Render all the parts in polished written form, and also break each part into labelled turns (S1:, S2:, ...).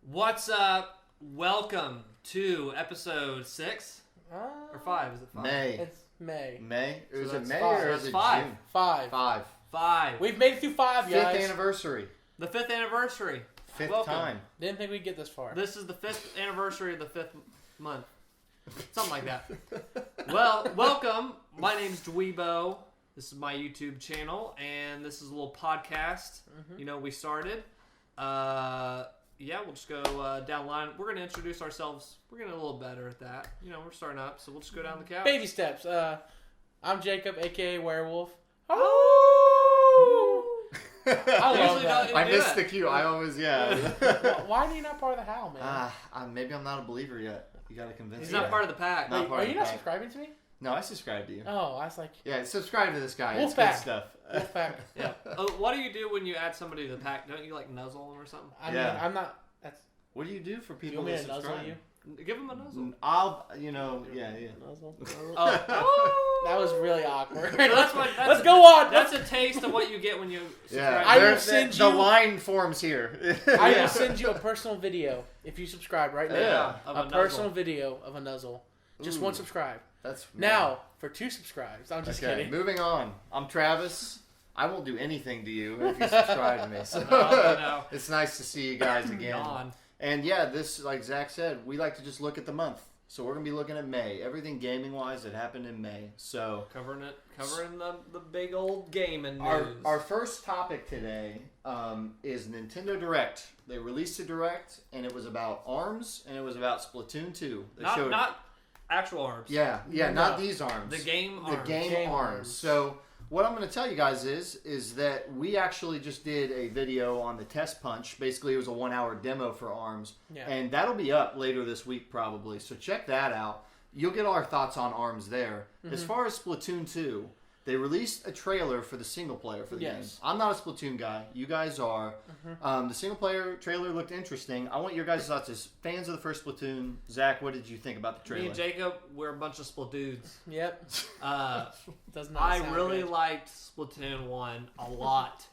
S1: What's up? Welcome to episode 6 or 5. Is it 5?
S2: May.
S3: It's May.
S2: May?
S1: So
S2: Is it
S1: that's
S2: May
S1: five.
S2: or
S1: So
S2: is
S1: that's
S2: it
S1: 5.
S2: June?
S3: 5.
S1: 5.
S3: We've made it through 5, guys.
S2: Fifth anniversary.
S1: The 5th anniversary.
S2: Fifth
S1: Welcome.
S2: time.
S3: Didn't think we'd get this far.
S1: This is the 5th anniversary of the 5th month. Something like that. Well, welcome. My name's DweeBros. This is my YouTube channel, and this is a little podcast. You know, we started. We'll just go down the line. We're going to introduce ourselves. We're getting a little better at that. You know, we're starting up, so we'll just go down the couch.
S3: Baby steps. I'm Jacob, a.k.a. Werewolf.
S2: I missed the cue. I always,
S3: Why are you not part of the Howl, man?
S2: Maybe I'm not a believer yet. You gotta convince
S1: He's
S2: me.
S1: not part of the pack.
S2: Not
S3: Wait,
S2: part
S3: are
S2: of
S3: you
S2: the
S3: not
S2: pack.
S3: subscribing to me?
S2: No, I subscribe to you.
S3: Oh, I was like...
S2: Yeah, subscribe to this guy. It's
S3: Wolfpack.
S2: good stuff.
S3: Wolfpack.
S1: Yeah. What do you do when you add somebody to the pack? Don't you like nuzzle them or something?
S3: I
S2: Yeah.
S3: mean, I'm not... That's...
S2: What do you do for
S3: Do you
S2: people
S3: want me
S2: that
S3: to nuzzle
S2: subscribe?
S3: you?
S1: Give them a nuzzle.
S2: Yeah.
S3: Nuzzle?
S1: Oh.
S3: That was really awkward.
S1: So that's
S3: Let's go on.
S1: That's a taste of what you get when you subscribe.
S3: I will
S2: there's
S3: send
S2: the
S3: you-
S2: line forms here.
S3: I will send you a personal video if you subscribe right now.
S2: Yeah.
S1: Of
S3: A
S1: a
S3: personal
S1: nuzzle.
S3: video of a nuzzle. Just
S2: Ooh.
S3: one subscribe.
S2: That's
S3: Now, for 2 subscribes. I'm just
S2: okay.
S3: kidding.
S2: Moving on. I'm Travis. I won't do anything to you if you subscribe to me. So
S1: No.
S2: it's nice to see you guys again.
S1: Yawn.
S2: And yeah, this, like Zach said, we like to just look at the month. So we're gonna be looking at May. Everything gaming wise that happened in May. So
S1: Covering the big old gaming news.
S2: our first topic today is Nintendo Direct. They released a Direct, and it was about ARMS, and it was about Splatoon 2. They showed,
S1: not actual arms.
S2: yeah,
S3: No.
S2: not these ARMS.
S1: The game
S2: The
S1: arms.
S2: game
S3: Arms.
S2: arms. So what I'm going to tell you guys is that we actually just did a video on the test punch. Basically, it was a 1-hour demo for ARMS,
S3: Yeah.
S2: and that'll be up later this week probably. So check that out. You'll get our thoughts on ARMS there. As far as Splatoon 2, they released a trailer for the single player for the game.
S3: Yes.
S2: I'm not a Splatoon guy. You guys are. The single player trailer looked interesting. I want your guys' thoughts as fans of the first Splatoon. Zach, what did you think about the
S1: Me
S2: trailer?
S1: and Jacob, we're a bunch of Splatoons.
S3: Yep. Does not
S1: I
S3: sound
S1: really
S3: good.
S1: liked Splatoon 1 a lot.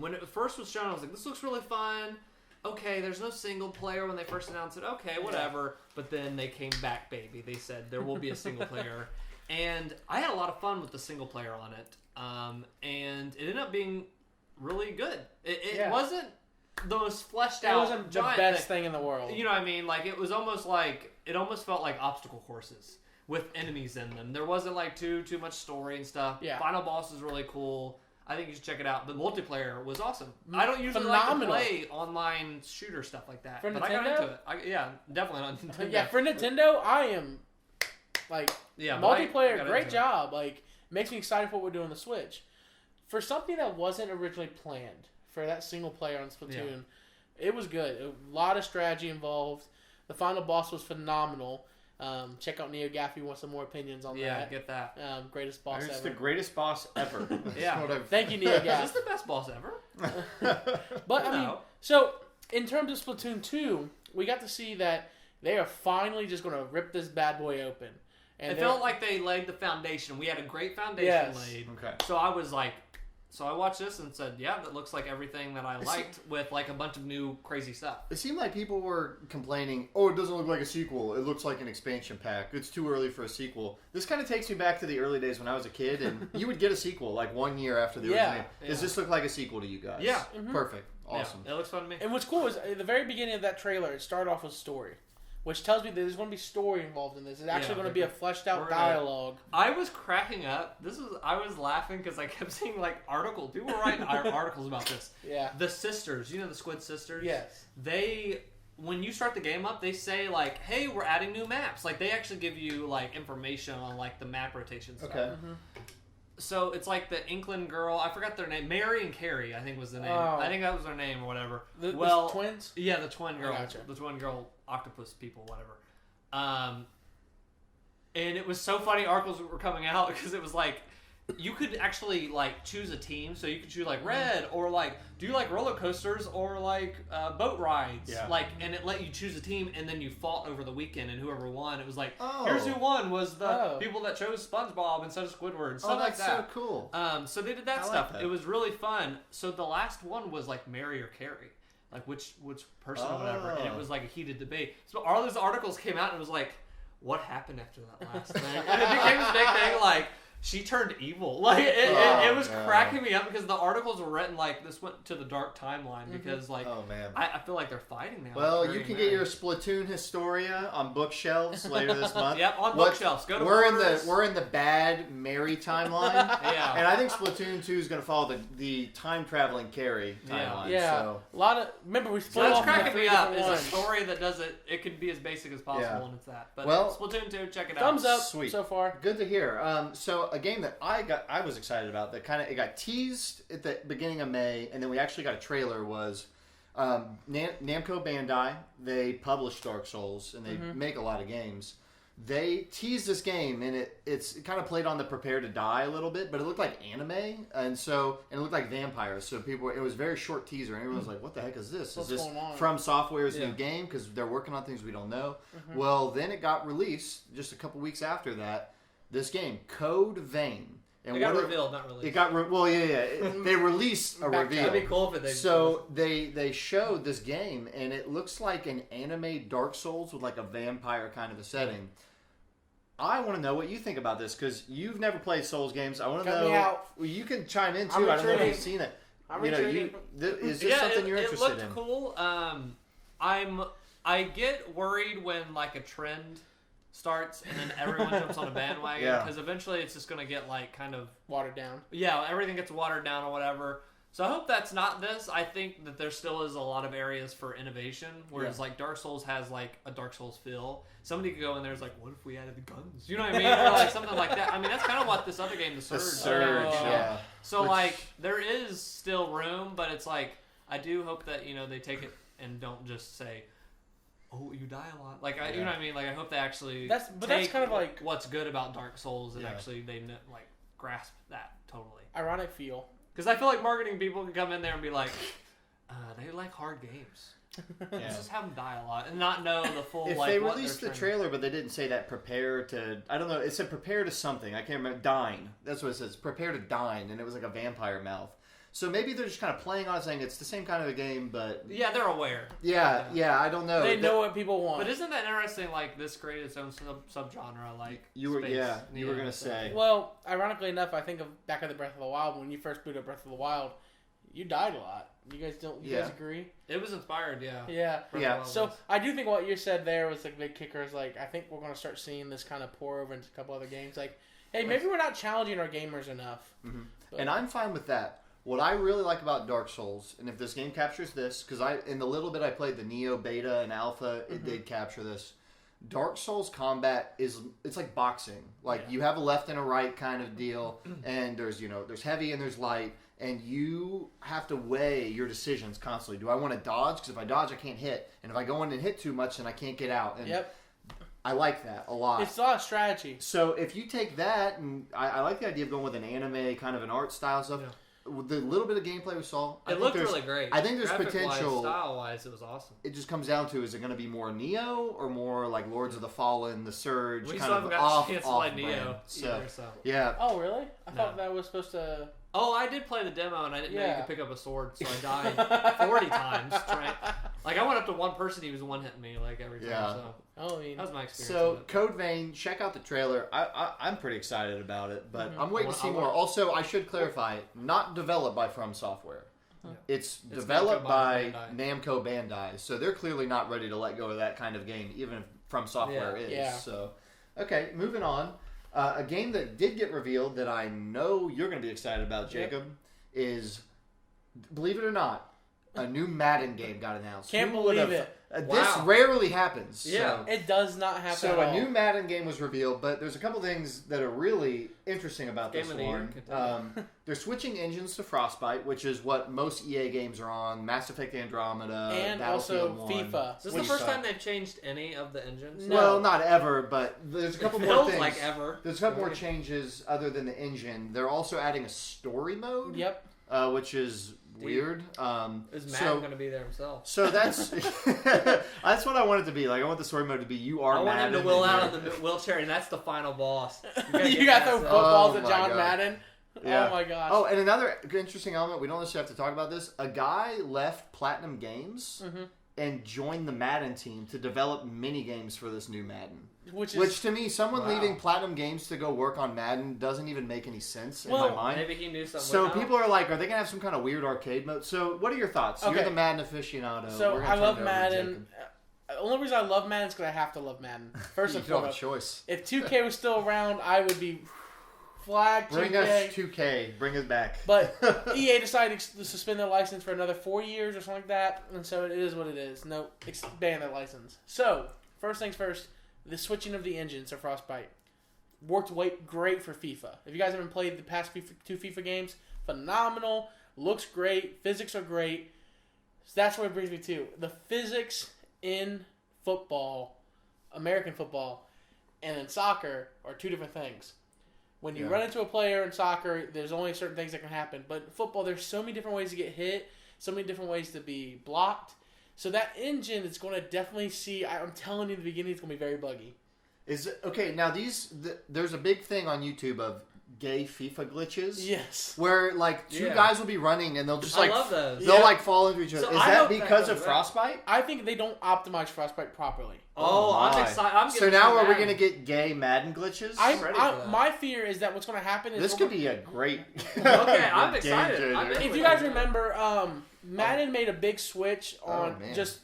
S1: When it first was shown, I was like, this looks really fun. Okay, there's no single player when they first announced it. Okay, whatever. But then they came back, baby. They said there will be a single player. And I had a lot of fun with the single player on it. And it ended up being really good. It wasn't the most fleshed
S3: It
S1: out
S3: wasn't the
S1: giant
S3: best thing in the world.
S1: You know what I mean? Like, it was almost like, it almost felt like obstacle courses with enemies in them. There wasn't like too much story and stuff.
S3: Yeah.
S1: Final boss is really cool. I think you should check it out. The multiplayer was awesome. I don't usually
S3: Phenomenal.
S1: like to play online shooter stuff like that.
S3: For
S1: but I got
S3: Nintendo?
S1: into it. Yeah, definitely on Nintendo.
S3: Yeah, for Nintendo, I am like
S1: Yeah, but I
S3: multiplayer.
S1: got
S3: Great
S1: into it.
S3: job. Like makes me excited for what we're doing on the Switch. For something that wasn't originally planned for that single player on Splatoon, it was good. A lot of strategy involved. The final boss was phenomenal. Check out Neo Gaff if you want some more opinions on
S1: Yeah,
S3: that.
S1: get that.
S3: Greatest boss
S2: It's
S3: ever.
S2: the greatest boss ever. That's
S1: Yeah.
S2: what I've-
S3: Thank you, Neo
S1: Is
S3: Gaff.
S1: this the best boss ever?
S3: But I mean,
S1: No.
S3: so in terms of Splatoon 2, we got to see that they are finally just going to rip this bad boy open. And
S1: It felt like they laid the foundation. We had a great foundation
S3: Yes.
S1: laid.
S2: Okay.
S1: So I was like, so I watched this and said, yeah, that looks like everything that I liked with like a bunch of new crazy stuff.
S2: It seemed like people were complaining, oh, it doesn't look like a sequel. It looks like an expansion pack. It's too early for a sequel. This kind of takes me back to the early days when I was a kid, and you would get a sequel like 1 year after the
S3: Yeah.
S2: original. Does this look like a sequel to you guys?
S1: Yeah.
S2: Perfect. Awesome.
S1: Yeah, it looks fun to me.
S3: And what's cool is at the very beginning of that trailer, it started off with story, which tells me that there's going to be story involved in this. It's actually
S1: Yeah,
S3: going to be a fleshed out
S1: we're
S3: dialogue.
S1: I was cracking up. I was laughing because I kept seeing like articles. People were writing articles about this.
S3: Yeah.
S1: The sisters, you know the Squid Sisters?
S3: Yes.
S1: When you start the game up, they say like, hey, we're adding new maps. Like they actually give you like information on like the map rotation stuff.
S2: Okay.
S1: So it's like the Inkling girl. I forgot their name. Mary and Carrie, I think was the name.
S3: Oh.
S1: I think that was their name or whatever.
S3: The twins?
S1: Yeah, the twin girl.
S3: gotcha.
S1: The twin girl octopus people, whatever. And it was so funny articles were coming out because it was like you could actually like choose a team, so you could choose like red or like do you like roller coasters or like boat rides,
S2: Yeah.
S1: like, and it let you choose a team, and then you fought over the weekend, and whoever won, it was like
S2: Oh.
S1: here's who won was the
S3: Oh.
S1: people that chose SpongeBob instead of Squidward,
S2: Oh,
S1: stuff like
S2: that's
S1: that.
S2: so cool.
S1: So they did that
S2: I like
S1: stuff.
S2: that.
S1: It was really fun. So the last one was like Mary or Carrie. like which person or whatever, and it was like a heated debate. So all those articles came out and it was like, what happened after that last thing? And it became this big thing like she turned evil. Like it was cracking me up because the articles were written like this went to the dark timeline because like I feel like they're fighting now.
S2: Well, you can get your Splatoon Historia on bookshelves later this month.
S1: Yep, on bookshelves. Go to
S2: we're in the bad Mary timeline.
S1: Yeah,
S2: and I think Splatoon 2 is going to follow the time traveling Carrie timeline.
S3: Yeah,
S2: so.
S3: A lot of we split
S1: that's
S3: off
S1: cracking me up. Is a
S3: ones.
S1: story that does it. It could be as basic as possible, and it's that. But Splatoon 2, check it out.
S3: Thumbs up.
S2: Sweet.
S3: So far.
S2: Good to hear. So a game that I was excited about that it got teased at the beginning of May, and then we actually got a trailer. Was Namco Bandai? They publish Dark Souls and they make a lot of games. They teased this game, and it kind of played on the prepare to die a little bit, but it looked like anime, and it looked like vampires. So it was a very short teaser, and everyone was like, "What the heck is this? Is this From Software's new game?" Because they're working on things we don't know. Well, then it got released just a couple weeks after that. This game, Code Vein. And
S1: it got revealed, not released.
S2: It got they released a reveal.
S1: That'd be cool if they.
S2: So they showed this game, and it looks like an anime Dark Souls with like a vampire kind of a setting. I want to know what you think about this because you've never played Souls games. I want to know.
S3: Me out.
S2: Well, you can chime in too. I don't know if you've seen it. Is this something you're interested in?
S1: It looked cool. I get worried when like a trend starts and then everyone jumps on a bandwagon because eventually it's just going to get like kind of
S3: watered down.
S1: Yeah, everything gets watered down or whatever. So I hope that's not this. I think that there still is a lot of areas for innovation, whereas like Dark Souls has like a Dark Souls feel. Somebody could go in there and is like, what if we added the guns? You know what I mean? Or like something like that. I mean, that's kind of what this other game, The Surge.
S2: Yeah.
S1: So like there is still room, but it's like I do hope that they take it and don't just say, oh, you die a lot. Like, you know what I mean? Like, I hope they actually
S3: that's kind of like
S1: what's good about Dark Souls and actually they like grasp that totally.
S3: Ironic feel.
S1: Because I feel like marketing people can come in there and be like, they like hard games. Let's just have them die a lot and not know the full.
S2: If they released the trailer, but they didn't say that prepare to. I don't know. It said prepare to something. I can't remember. Dine. That's what it says. Prepare to dine, and it was like a vampire mouth. So maybe they're just kind of playing on it, saying it's the same kind of a game, but
S1: yeah, they're aware.
S2: Yeah. I don't know.
S3: They know what people want.
S1: But isn't that interesting? Like this created its own subgenre. Like
S2: you were, you were gonna say.
S3: Well, ironically enough, I think of back at the Breath of the Wild when you first booted up Breath of the Wild, you died a lot. You guys don't? You guys agree?
S1: It was inspired,
S3: yeah. So I do think what you said there was like big kicker. Is like I think we're gonna start seeing this kind of pour over into a couple other games. Like, hey, maybe we're not challenging our gamers enough.
S2: Mm-hmm. And I'm fine with that. What I really like about Dark Souls, and if this game captures this, because in the little bit I played the Neo Beta and Alpha, it did capture this. Dark Souls combat it's like boxing. Like you have a left and a right kind of deal, and there's heavy and there's light, and you have to weigh your decisions constantly. Do I want to dodge? Because if I dodge, I can't hit, and if I go in and hit too much, then I can't get out. And I like that a lot.
S3: It's a lot of strategy.
S2: So if you take that, and I like the idea of going with an anime kind of an art style stuff. Yeah. The little bit of gameplay we saw,
S1: it looked really great.
S2: I think there's potential.
S1: Style-wise, it was awesome.
S2: It just comes down to: is it going to be more Neo or more like Lords of the Fallen, The Surge?
S1: We
S2: kind
S1: still haven't got a chance to play Neo
S2: so,
S1: either. So
S2: yeah.
S3: Oh really? I thought that was supposed to.
S1: Oh, I did play the demo, and I didn't know you could pick up a sword, so I died 40 times. Like, I went up to one person, he was one-hitting me, like, every time, so...
S3: Oh, I mean,
S1: that was my experience.
S2: So, Code Vein, check out the trailer. I'm pretty excited about it, but I'm waiting to see more. Also, I should clarify, not developed by From Software. It's developed by Namco Bandai, so they're clearly not ready to let go of that kind of game, even if From Software is. Yeah. So, okay, moving on. A game that did get revealed that I know you're going to be excited about, Jacob, is, believe it or not, a new Madden game got announced.
S3: Can't believe it.
S2: This rarely happens.
S3: Yeah, it does not happen.
S2: So a new Madden game was revealed, but there's a couple things that are really interesting about this one. They're switching engines to Frostbite, which is what most EA games are on. Mass Effect Andromeda,
S3: and also FIFA.
S1: Is this the first time they've changed any of the engines?
S2: No. Well, not ever, but there's a couple more things.
S1: Like ever.
S2: There's a couple more changes other than the engine. They're also adding a story mode.
S3: Yep.
S2: Which is weird.
S1: Is Madden going to be there himself?
S2: So that's that's what I want it to be. Like I want the story mode to be you are Madden.
S1: I want him to wheel out of the wheelchair, and that's the final boss.
S3: You got the footballs at John Madden.
S2: Yeah.
S3: Oh my gosh.
S2: Oh, and another interesting element, we don't necessarily have to talk about this. A guy left Platinum Games and joined the Madden team to develop mini games for this new Madden. Which to me, someone leaving Platinum Games to go work on Madden doesn't even make any sense in my mind.
S1: Maybe he knew something.
S2: So people are like, are they going to have some kind of weird arcade mode? So what are your thoughts?
S3: Okay.
S2: You're the Madden aficionado.
S3: So I love Madden. The only reason I love Madden is because I have to love Madden. First and
S2: you don't have a
S3: foremost.
S2: choice.
S3: If 2K was still around, I would be flag 2K.
S2: Bring us 2K. Bring us back.
S3: But EA decided to suspend their license for another 4 years or something like that, and so it is what it is. No, ban their license. So, first things first, the switching of the engines of Frostbite worked great for FIFA. If you guys haven't played the past two FIFA games, phenomenal, looks great, physics are great. So that's what it brings me to. The physics in football, American football, and in soccer are two different things. When you run into a player in soccer, there's only certain things that can happen. But in football, there's so many different ways to get hit, so many different ways to be blocked. So that engine is going to definitely see, I'm telling you in the beginning, it's going to be very buggy.
S2: Okay, now there's a big thing on YouTube of gay FIFA glitches.
S3: Yes.
S2: Where like two guys will be running and they'll just like
S1: I love those.
S2: They'll like fall into each other.
S1: So
S2: Is
S1: I
S2: that
S1: hope
S2: because
S1: that
S2: of
S1: goes
S2: Frostbite?
S3: I think they don't optimize Frostbite properly.
S1: Oh, I'm
S2: my.
S1: excited.
S2: So now are we going to get gay Madden glitches?
S1: ready for that.
S3: My fear is that what's going to happen is...
S2: This could be a great
S1: Okay, I'm
S2: game
S1: excited.
S2: changer.
S3: If you guys remember, Madden made a big switch on
S2: man.
S3: just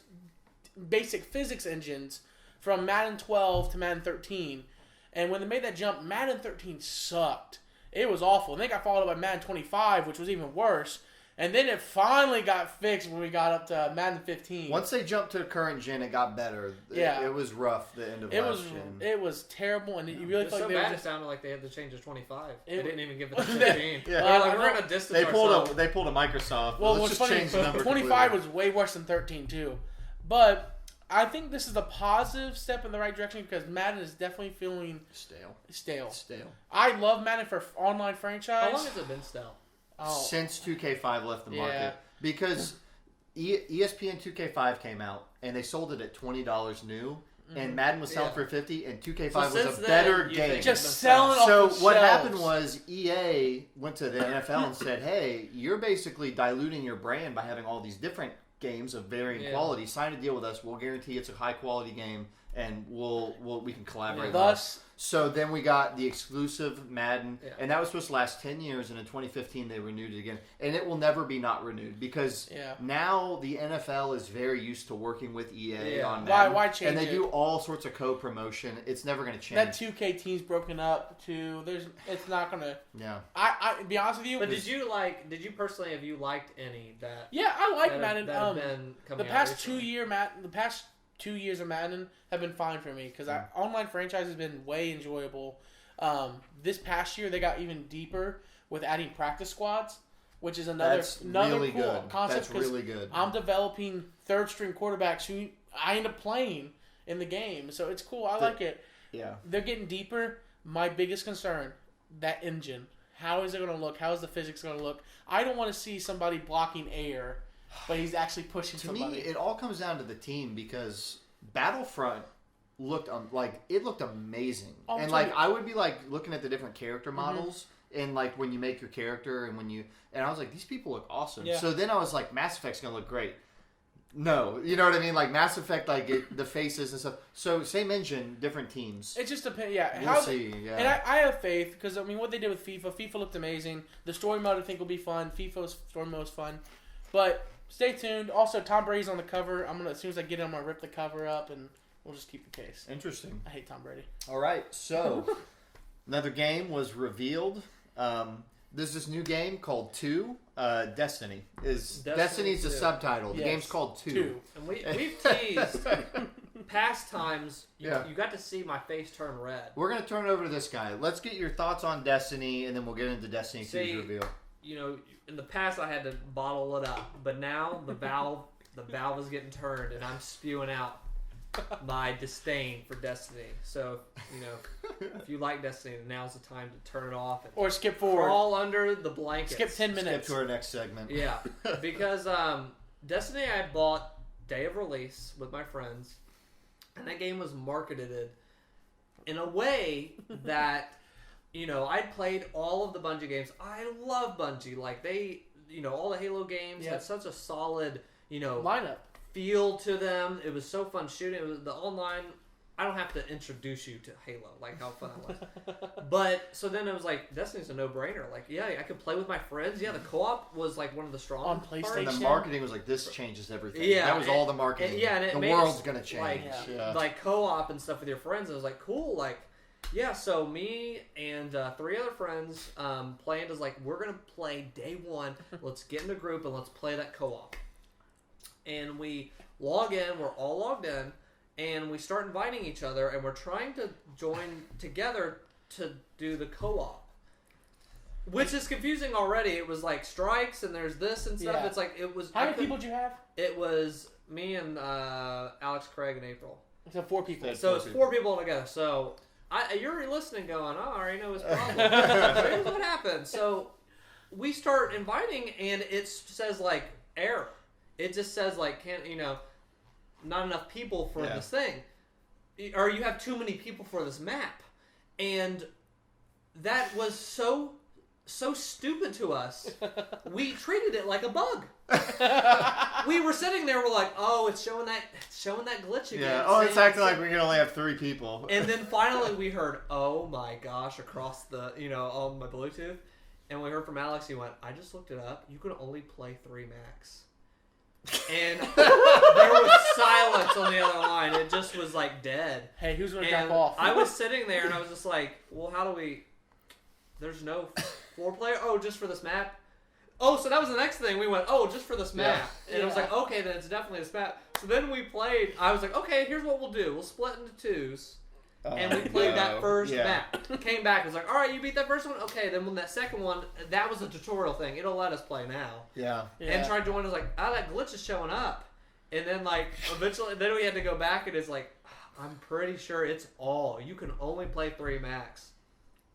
S3: basic physics engines from Madden 12 to Madden 13. And when they made that jump, Madden 13 sucked. It was awful. And they got followed by Madden 25, which was even worse. And then it finally got fixed when we got up to Madden 15.
S2: Once they jumped to the current gen, it got better.
S3: Yeah.
S2: It was rough, the end of last gen.
S3: It was terrible, and you really
S1: It's
S3: felt
S1: so
S3: like they
S1: bad
S3: were
S1: it
S3: just...
S1: sounded like they had to change to 25. They
S3: It-
S1: didn't even give it the 15.
S2: Yeah.
S1: They're like, we're going to distance ourselves.
S2: They pulled a Microsoft.
S3: Well,
S2: Let's
S3: what's
S2: just
S3: funny,
S2: change the number
S3: 25
S2: completely.
S3: was way worse than 13, too. But I think this is a positive step in the right direction because Madden is definitely feeling stale. I love Madden for online franchise.
S1: How long has it been stale?
S2: Since 2K5 left the market.
S3: Yeah.
S2: Because ESPN 2K5 came out, and they sold it at $20 new, and Madden was selling for $50, and 2K5 was
S1: since
S2: a
S1: then,
S2: better
S1: you
S2: game.
S1: think
S3: Just
S1: it's
S3: selling off
S2: So
S3: the
S2: what
S3: shelves.
S2: happened was EA went to the NFL and said, hey, you're basically diluting your brand by having all these different games of varying quality. Sign a deal with us. We'll guarantee it's a high-quality game, and we can collaborate.
S3: Thus,
S2: So then we got the exclusive Madden, and that was supposed to last 10 years, and in 2015 they renewed it again. And it will never be not renewed, because now the NFL is very used to working with EA on Madden.
S3: Why change
S2: And they
S3: it?
S2: do all sorts of co-promotion. It's never going to change.
S3: that 2K team's broken up too. It's not gonna.
S2: Yeah.
S3: I be honest with you.
S1: But did you personally, have you liked any that?
S3: Yeah, I like
S1: that
S3: Madden.
S1: That have been coming
S3: the
S1: out
S3: past 2
S1: recently?
S3: years, 2 years of Madden have been fine for me because online franchise has been way enjoyable. This past year they got even deeper with adding practice squads, which is another
S2: really
S3: cool
S2: good.
S3: concept.
S2: That's really good.
S3: I'm developing third string quarterbacks who I end up playing in the game, so it's cool. I like it.
S2: Yeah.
S3: They're getting deeper. My biggest concern, that engine. How is it going to look? How is the physics going to look? I don't want to see somebody blocking air, but he's actually pushing somebody.
S2: To me, it all comes down to the team, because Battlefront looked amazing.
S3: Oh,
S2: and
S3: totally.
S2: I would be looking at the different character models and when you make your character and I was like, these people look awesome.
S3: Yeah.
S2: So then I was like, Mass Effect's gonna look great. No, you know what I mean? Like Mass Effect, the faces and stuff. So same engine, different teams.
S3: It just depends. Yeah,
S2: We'll see. Yeah.
S3: And I have faith because what they did with FIFA looked amazing. The story mode I think will be fun. FIFA's story mode is fun, but stay tuned. Also, Tom Brady's on the cover. As soon as I get him, I'm gonna rip the cover up and we'll just keep the case.
S2: Interesting.
S3: I hate Tom Brady.
S2: All right, so another game was revealed. There's this new game called 2. Destiny. Destiny's the
S1: 2.
S2: subtitle. The
S3: Yes.
S2: game's called 2.
S3: 2.
S1: And we've teased past times. You got to see my face turn red.
S2: We're going to turn it over to this guy. Let's get your thoughts on Destiny, and then we'll get into Destiny 2's reveal.
S1: You know, in the past I had to bottle it up, but now the valve is getting turned, and I'm spewing out my disdain for Destiny. So, if you like Destiny, now's the time to turn it off and
S3: Or skip forward.
S1: crawl under the blankets.
S3: Skip 10
S2: Skip
S3: minutes.
S2: to our next segment.
S1: Yeah, because Destiny I bought day of release with my friends, and that game was marketed in a way that I'd played all of the Bungie games. I love Bungie. Like, they, all the Halo games had such a solid,
S3: lineup.
S1: Feel to them. It was so fun shooting. It was the online. I don't have to introduce you to Halo, like how fun it was. But, so then it was like, Destiny's a no-brainer. Like, yeah, I could play with my friends. Yeah, the co-op was like one of the strong
S3: on PlayStation.
S2: And the marketing was like, this changes everything.
S1: Yeah.
S2: That was all the marketing.
S1: And it
S2: the
S1: made
S2: world's
S1: us,
S2: going to change.
S1: Like co-op and stuff with your friends. It was like, cool. Like, yeah, so me and 3 other friends planned as like, we're going to play day 1. Let's get in a group and let's play that co-op. And we log in. We're all logged in. And we start inviting each other, and we're trying to join together to do the co-op. Which is confusing already. It was like strikes, and there's this and stuff.
S3: Yeah.
S1: How many
S3: people did you have?
S1: It was me and Alex, Craig, and April.
S3: So 4 people.
S1: So it's 4 people altogether. So you're listening going, I already know his problem. So here's what happened. So we start inviting, and it says, like, error. It just says, like, not enough people for this thing. Or you have too many people for this map. And that was so stupid to us. We treated it like a bug. We were sitting there, we're like, oh, it's showing that glitch again.
S2: Yeah. Oh, it's acting like we can only have 3 people.
S1: And then finally we heard, oh my gosh, across the, on my Bluetooth. And we heard from Alex, he went, I just looked it up. You can only play 3 max. And there was silence on the other line. It just was like dead.
S3: Hey, who's going to drop off?
S1: I was sitting there and I was just like, well, how do we... There's no 4-player? Oh, just for this map? Oh, so that was the next thing. We went, oh, just for this map. And it was like, okay, then it's definitely this map. So then we played. I was like, okay, here's what we'll do. We'll split into 2s. And we played that first map. Came back. It was like, all right, you beat that first one? Okay, then when that second one, that was a tutorial thing. It'll let us play now.
S2: Yeah.
S1: And tried to join. I was like, that glitch is showing up. And then, like, eventually, then we had to go back, and it's like, I'm pretty sure it's all. You can only play 3 max.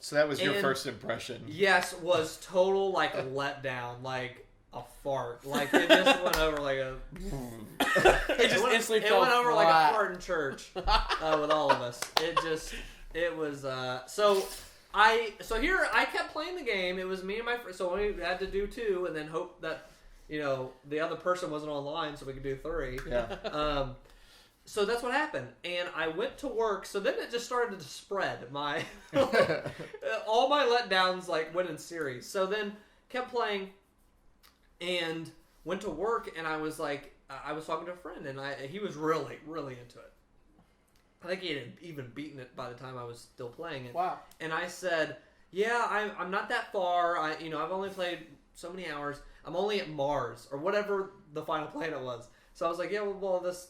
S2: So that was your first impression.
S1: Yes, was total, like, a letdown. Like, a fart. Like, it just went over like a...
S3: It went over
S1: like a fart in church with all of us. It was, so here, I kept playing the game. It was me and my friend, so we had to do 2 and then hope that, the other person wasn't online so we could do 3.
S2: Yeah.
S1: So that's what happened. And I went to work, so then it just started to spread. All my letdowns, like, went in series. So then, kept playing, and went to work, and I was like, I was talking to a friend, and he was really, really into it. I think he had even beaten it by the time I was still playing it.
S3: Wow. And
S1: I said, yeah, I'm not that far. I've only played so many hours. I'm only at Mars, or whatever the final planet was. So I was like, yeah, well, this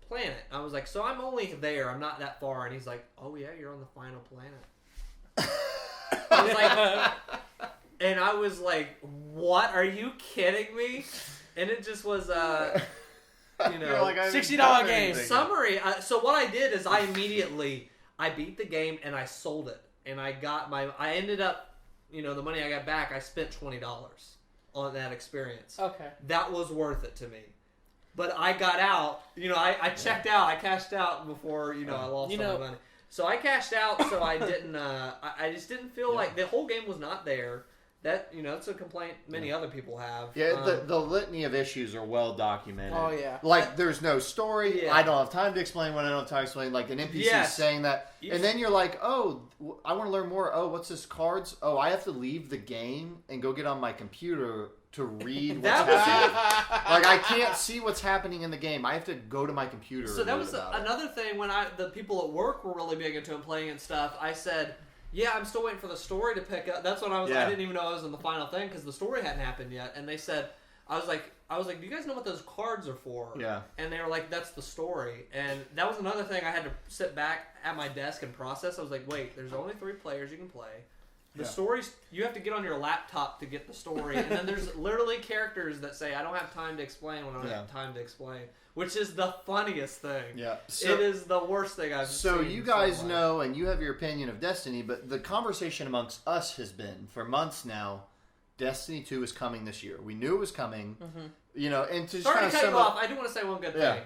S1: planet. I was like, so I'm only there. I'm not that far. And he's like, oh, yeah, you're on the final planet. I was like... And I was like, what? Are you kidding me? And it just was, like,
S3: $60 game.
S1: Summary. So what I did is I beat the game and I sold it. And I ended up, the money I got back, I spent $20 on that experience.
S3: Okay.
S1: That was worth it to me. But I got out, I checked out, I cashed out before, I lost all my money. So I cashed out, so I didn't, I just didn't feel like the whole game was not there. That, that's a complaint many other people have.
S2: Yeah, the litany of issues are well documented.
S3: Oh, yeah.
S2: Like, there's no story. Yeah. I don't have time to explain what I don't have time to explain. Like, an NPC saying that. And then you're like, oh, I want to learn more. Oh, what's this? Cards? Oh, I have to leave the game and go get on my computer to read what's happening. Like, I can't see what's happening in the game. I have to go to my computer.
S1: So that was another thing when the people at work were really big into playing and stuff. I said... Yeah, I'm still waiting for the story to pick up. That's when I didn't even know I was in the final thing because the story hadn't happened yet. And they said, I was like, do you guys know what those cards are for?
S2: Yeah.
S1: And they were like, that's the story. And that was another thing I had to sit back at my desk and process. I was like, wait, there's only 3 players you can play. The stories, you have to get on your laptop to get the story. And then there's literally characters that say, I don't have time to explain when I don't have time to explain. Which is the funniest thing.
S2: Yeah.
S1: So, it is the worst thing I've seen.
S2: So you guys know, and you have your opinion of Destiny, but the conversation amongst us has been, for months now, Destiny 2 is coming this year. We knew it was coming. Mm-hmm. And to just
S1: kind of cut you off, I do want to say one good thing.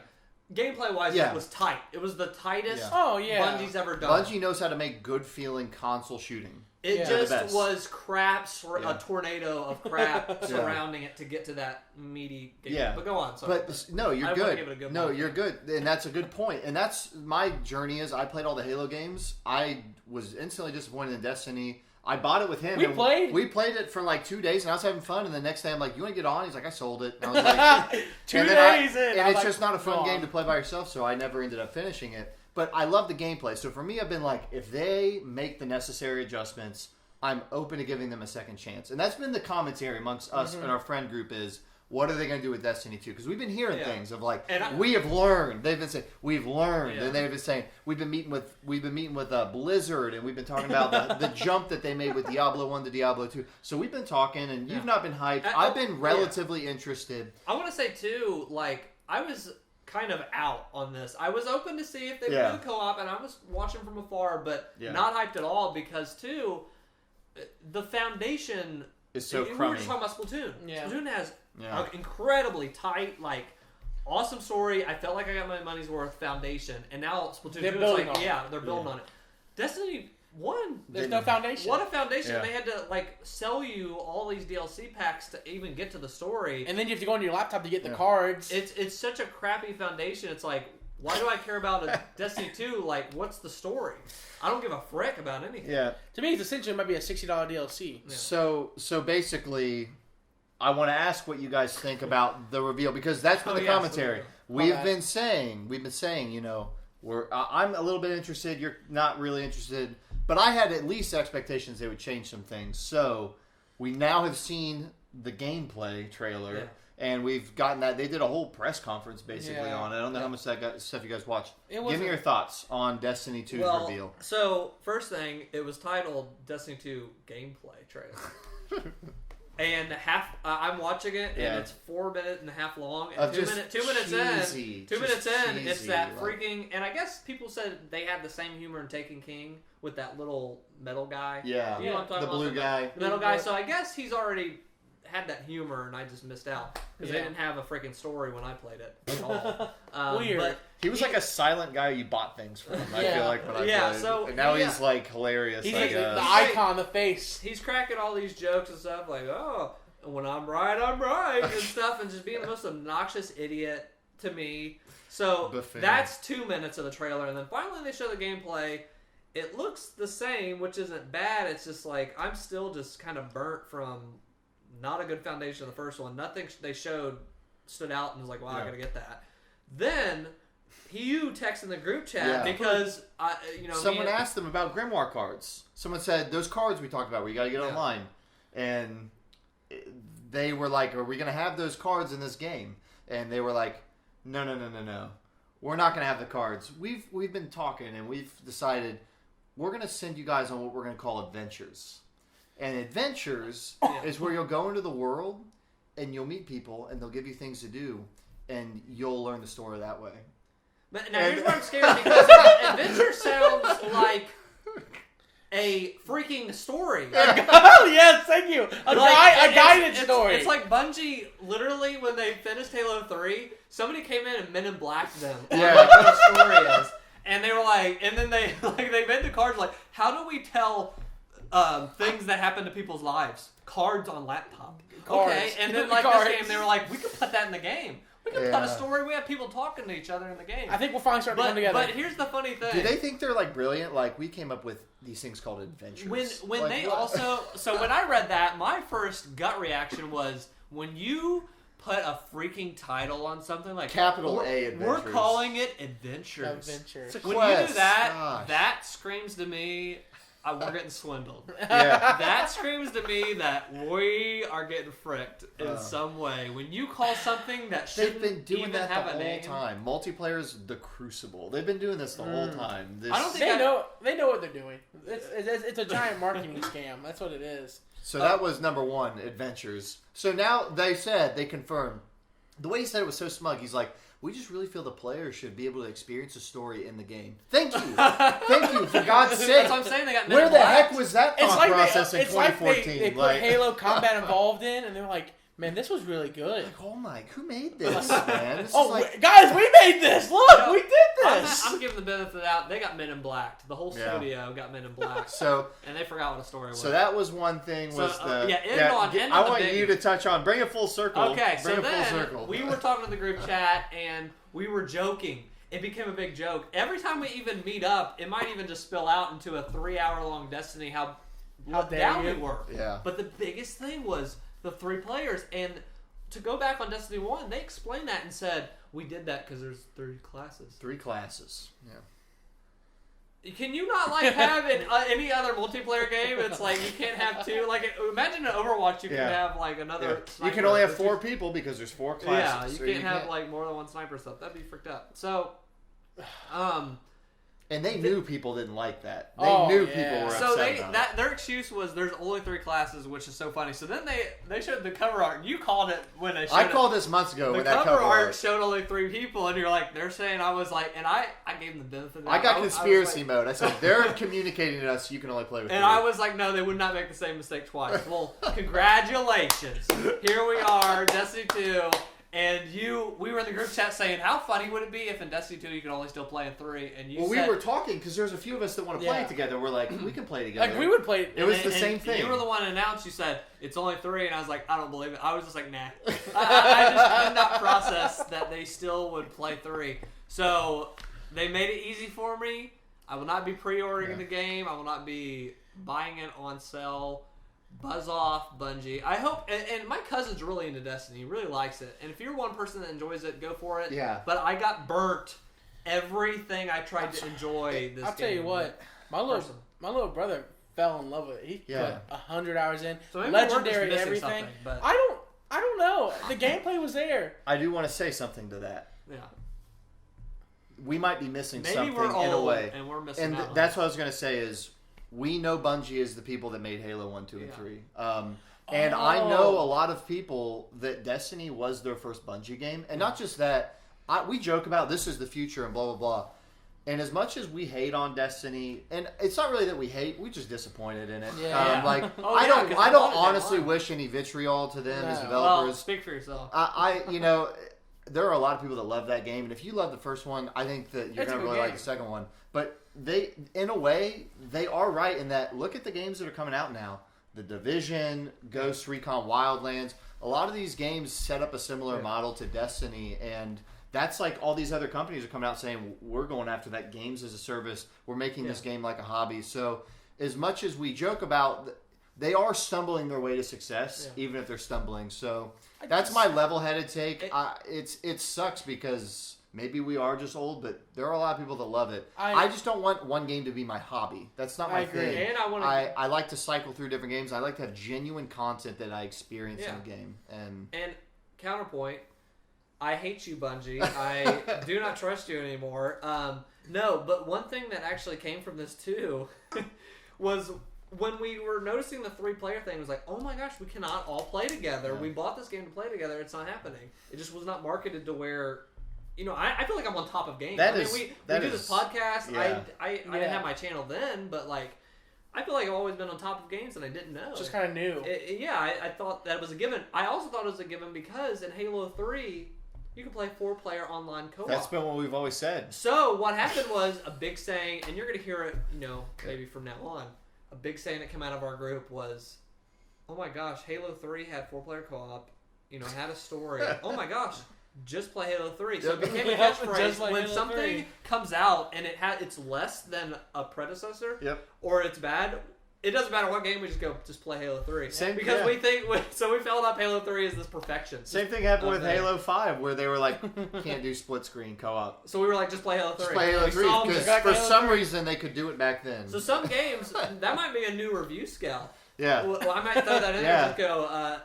S1: Gameplay-wise, it was tight. It was the tightest Bungie's ever done.
S2: Bungie knows how to make good-feeling console shooting.
S1: It
S3: Yeah.
S1: just was crap, a tornado of crap surrounding it to get to that meaty game.
S2: Yeah.
S1: But go on. Sorry.
S2: But no, you're good. No, you're good. And that's a good point. And that's my journey is I played all the Halo games. I was instantly disappointed in Destiny. I bought it with him. We played it for like 2 days, and I was having fun. And the next day, I'm like, "You want to get on?" He's like, "I sold it." And I was like,
S3: 2 days in,
S2: and it's just not a fun game to play by yourself. So I never ended up finishing it. But I love the gameplay. So for me, I've been like, if they make the necessary adjustments, I'm open to giving them a second chance. And that's been the commentary amongst us and our friend group is, what are they going to do with Destiny 2? Because we've been hearing things of like, we have learned. They've been saying, we've learned. And they've been saying, we've been meeting with Blizzard, and we've been talking about the jump that they made with Diablo 1 to Diablo 2. So we've been talking, and you've not been hyped. I've been relatively interested.
S1: I want to say, too, like, I was kind of out on this. I was open to see if they would do the co-op, and I was watching from afar, but not hyped at all because, too, the foundation
S2: is so crummy.
S1: We were just talking about Splatoon. Splatoon has an incredibly tight, like, awesome story. I felt like I got my money's worth foundation, and now Splatoon 2 is like, they're building on it. Destiny 1,
S3: there's no foundation.
S1: What a foundation! Yeah. They had to like sell you all these DLC packs to even get to the story,
S3: and then you have to go on your laptop to get the cards.
S1: It's such a crappy foundation. It's like, why do I care about a Destiny 2? Like, what's the story? I don't give a frick about anything.
S2: Yeah,
S3: to me, it's essentially it might be a $60 DLC.
S2: Yeah. So basically, I want to ask what you guys think about the reveal because that's been the commentary. We've been saying, you know, I'm a little bit interested. You're not really interested. But I had at least expectations they would change some things. So we now have seen the gameplay trailer, and we've gotten that. They did a whole press conference basically on it. I don't know how much stuff you guys watched. Give me your thoughts on Destiny 2's reveal.
S1: So first thing, it was titled Destiny 2 gameplay trailer. And I'm watching it, and it's 4 minutes and a half long. And 2 minutes in, it's that freaking. And I guess people said they had the same humor in Taken King with that little metal guy.
S2: Yeah,
S1: you know what I'm talking about?
S2: Blue guy.
S1: The metal guy. So I guess he's already had that humor, and I just missed out because they didn't have a freaking story when I played it at all.
S3: Weird.
S1: But
S2: he was like a silent guy you bought things from. I feel like when I played.
S1: So
S2: and now he's like hilarious.
S3: He's like the icon, the face.
S1: He's cracking all these jokes and stuff like, oh, when I'm right, and stuff, and just being the most obnoxious idiot to me. So that's 2 minutes of the trailer, and then finally they show the gameplay. It looks the same, which isn't bad. It's just like I'm still just kind of burnt from not a good foundation of the first one. Nothing they showed stood out and was like, wow, I gotta get that. Then you text in the group chat because
S2: someone asked them about Grimoire cards. Someone said those cards we talked about where you gotta get online, and they were like, are we gonna have those cards in this game? And they were like, no. We're not gonna have the cards. We've been talking and we've decided we're gonna send you guys on what we're gonna call adventures. And adventures is where you'll go into the world and you'll meet people and they'll give you things to do and you'll learn the story that way.
S1: But now here's where I'm scared because adventure sounds like a freaking story.
S3: Yes, thank you. A guided story.
S1: It's like Bungie, literally, when they finished Halo 3, somebody came in and Men in Black'd them on like what the story is. And they were like, and then they made the cards like, how do we tell things that happen to people's lives? Cards on laptop.
S3: Cards.
S1: Okay, and then like this game, they were like, we could put that in the game. We can put a story. We have people talking to each other in the game.
S3: I think we'll finally start to come together.
S1: But here's the funny thing.
S2: Do they think they're like brilliant? Like we came up with these things called adventures.
S1: When
S2: like,
S1: they also when I read that, my first gut reaction was when you put a freaking title on something like
S2: capital A Adventures.
S1: We're calling it Adventures. When you do that, that screams to me. We're getting swindled. That screams to me that we are getting fricked in some way. When you call something that shouldn't
S2: they've been doing
S1: even
S2: that
S1: have
S2: the
S1: a
S2: whole
S1: name.
S2: time. Multiplayer's the Crucible. They've been doing this the whole time.
S3: I don't think they know what they're doing. It's a giant marketing scam. That's what it is.
S2: So that was number one, Adventures. So now they confirmed. The way he said it was so smug. He's like, we just really feel the players should be able to experience a story in the game. Thank you. Thank you, for God's sake.
S1: That's what I'm saying. They got
S2: Where the heck was that thought process in 2014?
S3: They put Halo Combat Involved in, and they're like, man, this was really good.
S2: Like, oh my, who made this, man? This
S3: guys, we made this. Look, we did this.
S1: I'm giving them benefit of the doubt. They got Men in Black. The whole studio got Men in Black. And they forgot what a story was.
S2: So that was one thing. I want you to touch on. Bring it full circle.
S1: Okay, so then we were talking to the group chat and we were joking. It became a big joke. Every time we even meet up, it might even just spill out into a 3-hour-long Destiny. How down we were. Yeah. But the biggest thing was the 3 players. And to go back on Destiny 1, they explained that and said, we did that because there's 3 classes.
S2: 3 classes. Yeah.
S1: Can you not have any other multiplayer game? It's like you can't have 2. Like imagine an Overwatch, you can have another.
S2: You can only have 4 people because there's 4 classes.
S1: Yeah, you can't have like more than one sniper stuff. That'd be freaked up. So,
S2: and they knew people didn't like that. They knew people were upset about it.
S1: Their excuse was there's only 3 classes, which is so funny. So then they showed the cover art. You called it when they showed
S2: I called this months ago when that cover art
S1: showed only 3 people, and you're like, they're saying I was like, and I gave them the benefit of the doubt.
S2: I got conspiracy mode. I said, they're communicating to us, you can only play with 3.
S1: And I was like, no, they would not make the same mistake twice. Well, congratulations. Here we are, Destiny 2. And we were in the group chat saying, how funny would it be if in Destiny 2 you could only still play in 3? And you
S2: we were talking because there's a few of us that want to play it together. We're like, we can play together.
S3: Like we would play.
S2: It was the same thing.
S1: You were the one that announced. You said it's only 3, and I was like, I don't believe it. I was just like, nah. I just could not process that they still would play 3. So they made it easy for me. I will not be pre-ordering the game. I will not be buying it on sale. Buzz off, Bungie. I hope, and my cousin's really into Destiny. He really likes it. And if you're one person that enjoys it, go for it.
S2: Yeah.
S1: But I got burnt everything I tried to enjoy this game.
S3: I'll tell you what, my little brother fell in love with it. He put 100 hours in. So legendary everything. But I don't know. The gameplay was there.
S2: I do want to say something to that.
S1: Yeah.
S2: We might be missing something
S1: we're old
S2: in a way.
S1: And we're missing out.
S2: That's what I was going to say is we know Bungie is the people that made Halo 1, 2, and 3. And I know a lot of people that Destiny was their first Bungie game. And not just that, we joke about this is the future and blah, blah, blah. And as much as we hate on Destiny, and it's not really that we hate, we're just disappointed in it.
S3: Yeah.
S2: I don't honestly wish any vitriol to them as developers.
S1: Well, speak for yourself.
S2: There are a lot of people that love that game, and if you love the first one, I think that you're going to really like the second one. But in a way, they are right in that, look at the games that are coming out now. The Division, Ghost Recon Wildlands, a lot of these games set up a similar model to Destiny, and that's like all these other companies are coming out saying, we're going after that games as a service, we're making this game like a hobby. So as much as we joke about, they are stumbling their way to success, even if they're stumbling. So that's my level-headed take. It sucks because maybe we are just old, but there are a lot of people that love it. I just don't want one game to be my hobby. That's not my thing.
S1: And
S2: I like to cycle through different games. I like to have genuine content that I experience in a game. And
S1: counterpoint, I hate you, Bungie. I do not trust you anymore. No, but one thing that actually came from this too was when we were noticing the 3-player thing, it was like, oh my gosh, we cannot all play together. Yeah. We bought this game to play together. It's not happening. It just was not marketed to where, I feel like I'm on top of games. We do this podcast. Yeah. I didn't have my channel then, but I feel like I've always been on top of games and I didn't know.
S3: Just kind of new.
S1: I thought that was a given. I also thought it was a given because in Halo 3, you can play 4-player online co-op.
S2: That's been what we've always said.
S1: So what happened was a big saying, and you're going to hear it, maybe from now on. A big saying that came out of our group was, oh my gosh, Halo 3 had 4-player co-op, had a story. Oh my gosh, just play Halo 3. So it became a catchphrase when
S3: Halo
S1: something
S3: 3
S1: comes out and it's less than a predecessor, or it's bad. It doesn't matter what game, we just play Halo 3. Because we filled up Halo 3 as this perfection.
S2: Same thing happened with Halo 5, where they were like, can't do split screen co-op.
S1: So we were like, just play Halo 3.
S2: Just play Halo 3, because for some reason they could do it back then.
S1: So some games, that might be a new review scale.
S2: Yeah.
S1: Well, I might throw that in there and just go,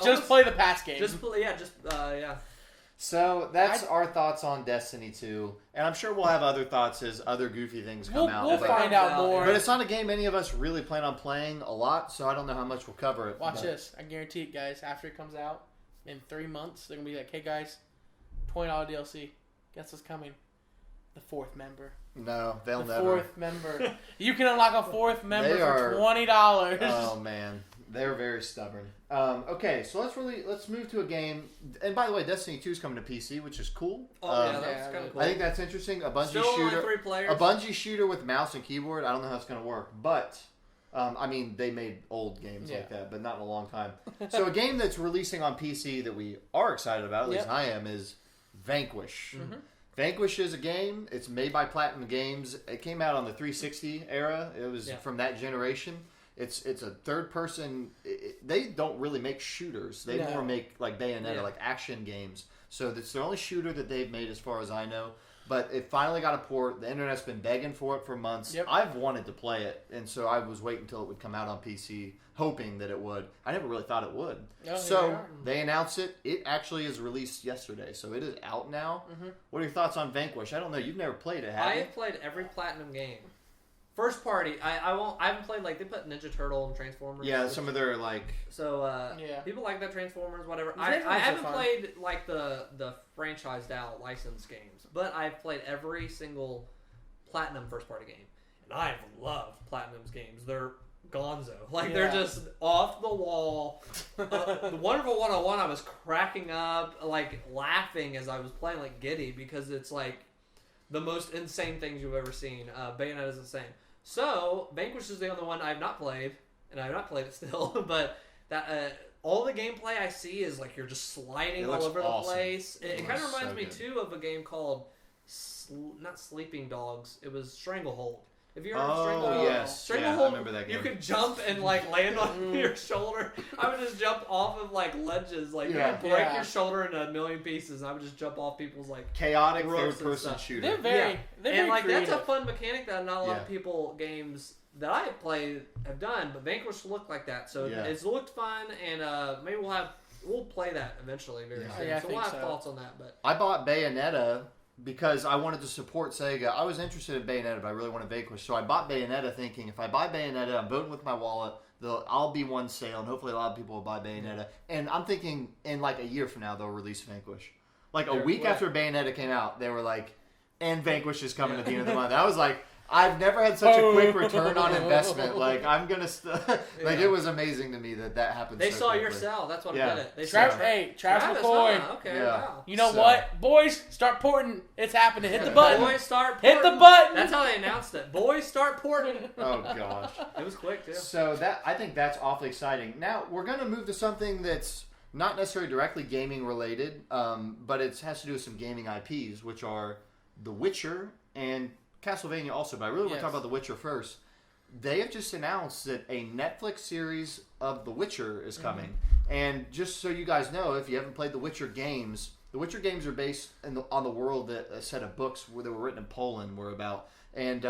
S3: just play the past game.
S1: Yeah.
S2: So that's our thoughts on Destiny 2, and I'm sure we'll have other thoughts as other goofy things come out.
S3: We'll find out more.
S2: But it's not a game any of us really plan on playing a lot, so I don't know how much we'll cover it.
S3: Watch this. I guarantee it, guys. After it comes out, in 3 months, they're going to be like, hey, guys, $20 DLC. Guess what's coming? The 4th member.
S2: No, they'll never.
S3: The 4th member. You can unlock a 4th member for $20.
S2: Oh, man. They're very stubborn. Okay, so let's move to a game. And by the way, Destiny 2 is coming to PC, which is cool.
S1: That's kind of cool.
S2: I think that's interesting. A Bungie
S1: Still
S2: shooter,
S1: only 3 players.
S2: a Bungie shooter with mouse and keyboard. I don't know how it's going to work, but I mean, they made old games like that, but not in a long time. So a game that's releasing on PC that we are excited about, at least I am, is Vanquish.
S3: Mm-hmm.
S2: Vanquish is a game. It's made by Platinum Games. It came out on the 360 era. It was from that generation. It's a third person. They don't really make shooters. They more make like Bayonetta, like action games. So it's the only shooter that they've made as far as I know. But it finally got a port. The internet's been begging for it for months. Yep. I've wanted to play it, and so I was waiting until it would come out on PC, hoping that it would. I never really thought it would. Oh, so they announced it. It actually is released yesterday, so it is out now. Mm-hmm. What are your thoughts on Vanquish? I don't know. You've never played it, have you?
S1: I've played every Platinum game. First party, I haven't played, like, they put Ninja Turtle and Transformers.
S2: Yeah, some of their, like...
S1: So, people like that Transformers, whatever. I haven't played, like, the franchised out licensed games, but I've played every single Platinum first party game. And I love Platinum's games. They're gonzo. Like, they're just off the wall. The Wonderful 101, I was cracking up, like, laughing as I was playing, like, giddy, because it's, like, the most insane things you've ever seen. Bayonetta is insane. So, Vanquish is the only one I've not played, and I've not played it still, but that all the gameplay I see is like you're just sliding all over the place. It kind of reminds me, too, of a game called, not Sleeping Dogs, it was Stranglehold. Have you heard of Stranglehold?
S2: Yes.
S1: Stranglehold,
S2: I remember that game.
S1: You could jump and like land on your shoulder. I would just jump off of like ledges, like you could break your shoulder into a million pieces, and I would just jump off people's like
S2: chaotic third-person shooter.
S3: They're very
S1: like
S3: creative.
S1: that's a fun mechanic that not a lot of people games that I have played have done, but Vanquish looked like that, so it's looked fun, and maybe we'll play that eventually very soon. So we'll have thoughts on that. But
S2: I bought Bayonetta because I wanted to support Sega. I was interested in Bayonetta, but I really wanted Vanquish. So I bought Bayonetta thinking, if I buy Bayonetta, I'm voting with my wallet, I'll be one sale, and hopefully a lot of people will buy Bayonetta. And I'm thinking in like a year from now, they'll release Vanquish. Like a week after Bayonetta came out, they were like, and Vanquish is coming at the end of the month. I was like, I've never had such a quick return on investment. Like, I'm going to... it was amazing to me that happened
S1: They
S2: so
S1: saw
S2: quickly.
S1: your sell. That's what did it. They
S3: Travis McCoy.
S1: Okay, wow.
S3: You know what? Boys, start porting. It's happening. Hit the button.
S1: Boys, start porting.
S3: Hit the button.
S1: That's how they announced it. Boys, start porting.
S2: Oh, gosh.
S1: It was quick, too.
S2: So I think that's awfully exciting. Now, we're going to move to something that's not necessarily directly gaming related, but it has to do with some gaming IPs, which are The Witcher and Castlevania also, but I really want to talk about The Witcher first. They have just announced that a Netflix series of The Witcher is coming. Mm-hmm. And just so you guys know, if you haven't played The Witcher games are based on the world that a set of books that were written in Poland were about. And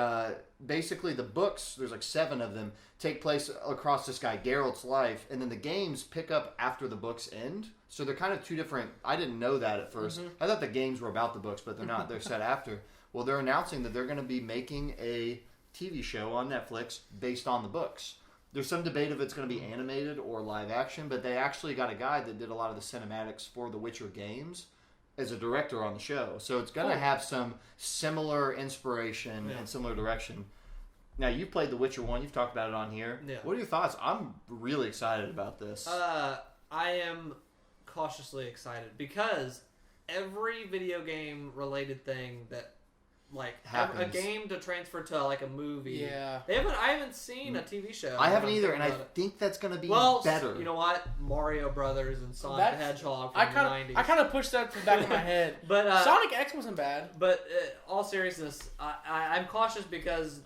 S2: basically the books, there's like 7 of them, take place across this guy Geralt's life, and then the games pick up after the books end. So they're kind of 2 different... I didn't know that at first. Mm-hmm. I thought the games were about the books, but they're not. They're set after. Well, they're announcing that they're going to be making a TV show on Netflix based on the books. There's some debate if it's going to be animated or live action, but they actually got a guy that did a lot of the cinematics for the Witcher games as a director on the show. So it's going to have some similar inspiration and similar direction. Now, you've played The Witcher 1. You've talked about it on here. Yeah. What are your thoughts? I'm really excited about this.
S1: I am cautiously excited because every video game related thing that like a game to transfer to like a movie. Yeah, I haven't seen a TV show.
S2: I haven't either, and I think that's going to be better.
S1: You know what? Mario Brothers and Sonic the Hedgehog from the 90s.
S3: I kind of pushed that to the back of my head. But Sonic X wasn't bad.
S1: But all seriousness, I'm cautious because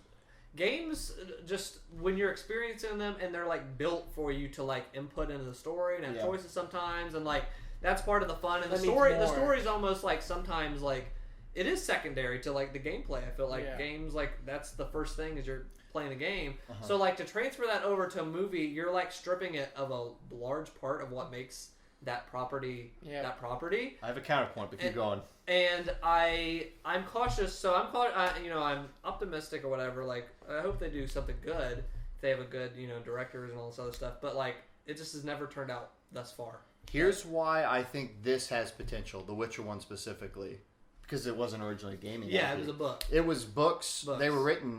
S1: games just when you're experiencing them and they're like built for you to like input into the story and have choices sometimes, and like that's part of the fun. And the story's almost like sometimes like. It is secondary to like the gameplay. I feel like games like that's the first thing as you're playing a game. Uh-huh. So like to transfer that over to a movie, you're like stripping it of a large part of what makes that property that property.
S2: I have a counterpoint, but keep going.
S1: And I'm cautious. So I'm optimistic or whatever. Like I hope they do something good. If they have a good directors and all this other stuff. But like it just has never turned out thus far.
S2: Here's why I think this has potential. The Witcher one specifically. Because it wasn't originally gaming.
S1: Yeah, it was a book.
S2: It was books. They were written,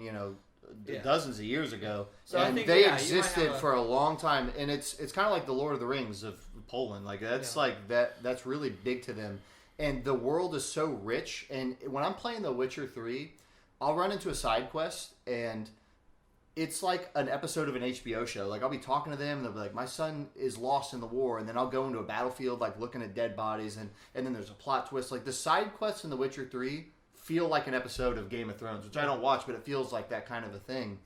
S2: dozens of years ago,
S1: So
S2: and
S1: I think,
S2: they
S1: you might
S2: existed
S1: have a-
S2: for a long time. And it's kind of like the Lord of the Rings of Poland. Like that's that's really big to them. And the world is so rich. And when I'm playing The Witcher 3, I'll run into a side quest and it's like an episode of an HBO show. Like, I'll be talking to them, and they'll be like, my son is lost in the war, and then I'll go into a battlefield, like, looking at dead bodies, and then there's a plot twist. Like, the side quests in The Witcher 3 feel like an episode of Game of Thrones, which I don't watch, but it feels like that kind of a thing.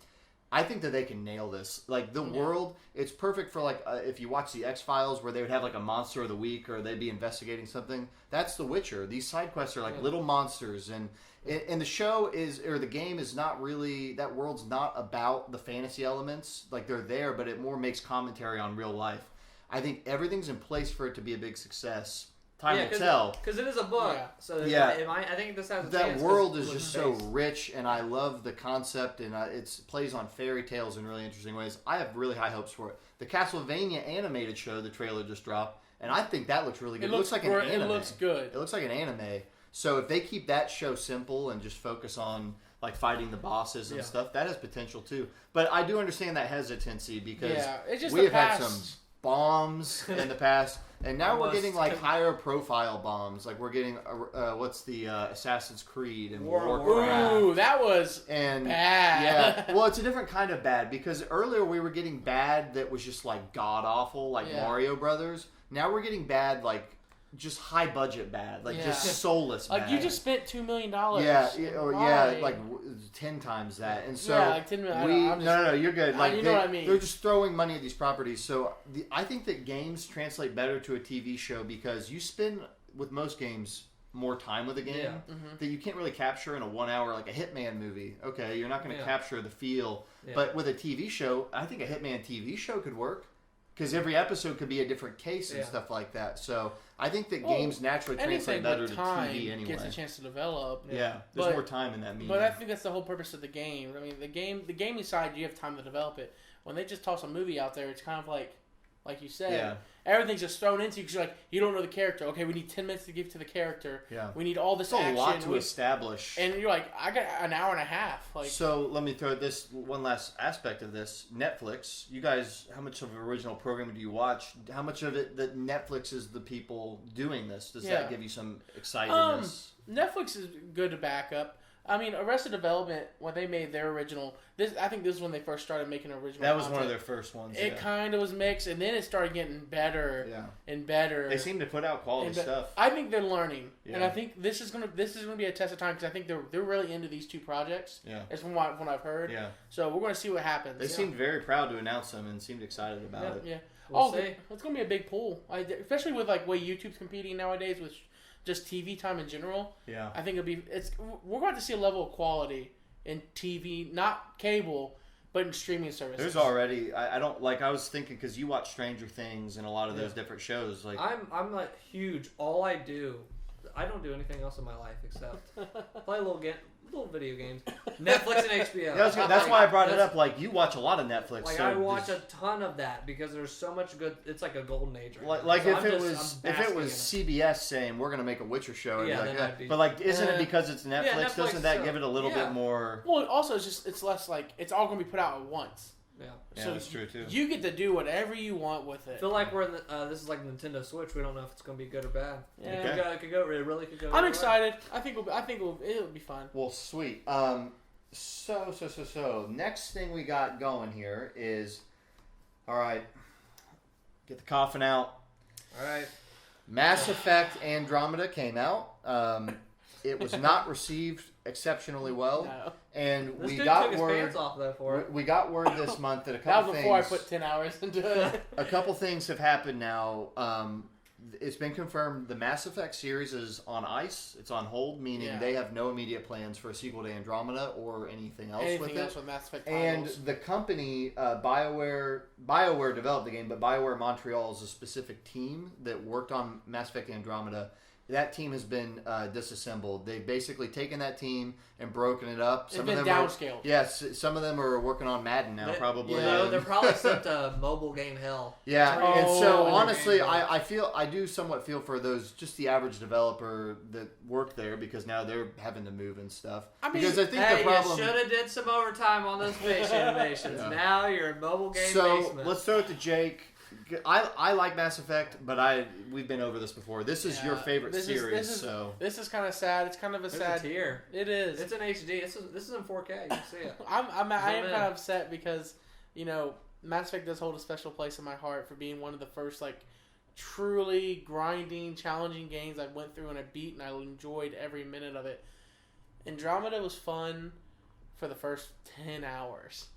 S2: I think that they can nail this. Like, the world, it's perfect for, like, if you watch the X-Files, where they would have, like, a monster of the week, or they'd be investigating something. That's The Witcher. These side quests are, like, little monsters, and the show is, or the game is not really, that world's not about the fantasy elements. Like, they're there, but it more makes commentary on real life. I think everything's in place for it to be a big success. Time will tell.
S1: Because it is a book.
S3: Yeah.
S1: So I think this has a
S2: that
S1: chance.
S2: World is just so rich, and I love the concept, and it plays on fairy tales in really interesting ways. I have really high hopes for it. The Castlevania animated show, the trailer just dropped, and I think that looks really good. It looks like an anime.
S3: It looks good.
S2: It looks like an anime. So if they keep that show simple and just focus on like fighting the bosses and stuff, that has potential too. But I do understand that hesitancy because we have had some bombs in the past, and now we're getting like higher profile bombs. Like we're getting what's the Assassin's Creed and Warcraft.
S3: Ooh, that was bad.
S2: Yeah, well, it's a different kind of bad because earlier we were getting bad that was just like god awful, like Mario Brothers. Now we're getting bad like just high budget bad, like just soulless bad.
S3: Like you just spent $2 million.
S2: Like 10 times that, and so
S3: like 10 million.
S2: No, you're good. Like
S3: you know what I mean.
S2: They're just throwing money at these properties. So I think that games translate better to a TV show because you spend with most games more time with a game that you can't really capture in a 1 hour, like a Hitman movie. Okay, you're not going to capture the feel, but with a TV show, I think a Hitman TV show could work. Because every episode could be a different case and stuff like that. So I think that games naturally translate better to TV anyway.
S3: Gets a chance to develop.
S2: Yeah, there's more time in that medium.
S3: But I think that's the whole purpose of the game. I mean, the gaming side, you have time to develop it. When they just toss a movie out there, it's kind of like you said, everything's just thrown into you because you don't know the character. Okay, we need 10 minutes to give to the character. Yeah, we need all this action.
S2: It's a lot to establish.
S3: And you're like, I got an hour and a half. Like,
S2: so let me throw this one last aspect of this. Netflix. You guys, how much of original programming do you watch? How much of it that Netflix is the people doing this? Does that give you some excitedness?
S3: Netflix is good to back up. I mean, Arrested Development, when they made their original... I think this is when they first started making original
S2: That was
S3: content.
S2: one of their first ones,
S3: It kind of was mixed, and then it started getting better and better.
S2: They seem to put out quality stuff.
S3: I think they're learning, and I think this is gonna be a test of time, because I think they're really into these two projects. Yeah. It's from what I've heard. Yeah. So we're going to see what happens.
S2: They seemed very proud to announce them and seemed excited about it.
S3: Yeah. We'll see. It's going to be a big pull, especially with like way YouTube's competing nowadays with just TV time in general. Yeah. I think we're going to see a level of quality in TV, not cable, but in streaming services.
S2: There's already, I was thinking, because you watch Stranger Things and a lot of those different shows. Like
S1: I'm like huge. I don't do anything else in my life except play little video games. Netflix and HBO.
S2: That's why I brought it up. Like, you watch a lot of Netflix.
S1: Like, I watch a ton of that because there's so much good. It's like a golden age.
S2: Like if it was CBS saying we're going to make a Witcher show, but like, isn't it because it's Netflix? Netflix doesn't that give it a little bit more?
S3: Well, also it's less like it's all going to be put out at once.
S2: Yeah, so that's true too.
S3: You get to do whatever you want with it.
S1: I feel like we're in this is like Nintendo Switch. We don't know if it's going to be good or bad. Yeah, it could go. It really could go.
S3: I'm excited. I think it'll be fun.
S2: Well, sweet. So next thing we got going here is, all right, get the coffin out.
S1: All right.
S2: Mass Effect Andromeda came out. It was not received exceptionally well, and we got word. We got word this month that a couple things.
S3: That was before I put 10 hours into it.
S2: A couple things have happened now. It's been confirmed the Mass Effect series is on ice. It's on hold, meaning they have no immediate plans for a sequel to Andromeda or anything else with
S3: Mass Effect
S2: titles. And the company BioWare developed the game, but BioWare Montreal is a specific team that worked on Mass Effect Andromeda. that team has been disassembled. They've basically taken that team and broken it up.
S3: It's been downscaled.
S2: Yes, some of them are working on Madden now, probably.
S1: Yeah, they're probably sent to mobile game hell.
S2: Yeah, and so honestly, I do somewhat feel for those, just the average developer that work there, because now they're having to move and stuff. Because I think the problem.
S1: You should have did some overtime on those fish animations. Yeah. Now you're in mobile game basement.
S2: So let's throw it to Jake. I like Mass Effect, but we've been over this before. This is your favorite series, so
S3: this is kind of sad. It's kind of a sad
S1: tier.
S3: It is.
S1: It's in HD. This is in 4K. You can see it.
S3: I am kind of upset because Mass Effect does hold a special place in my heart for being one of the first truly grinding, challenging games I went through and I beat, and I enjoyed every minute of it. Andromeda was fun for the first 10 hours.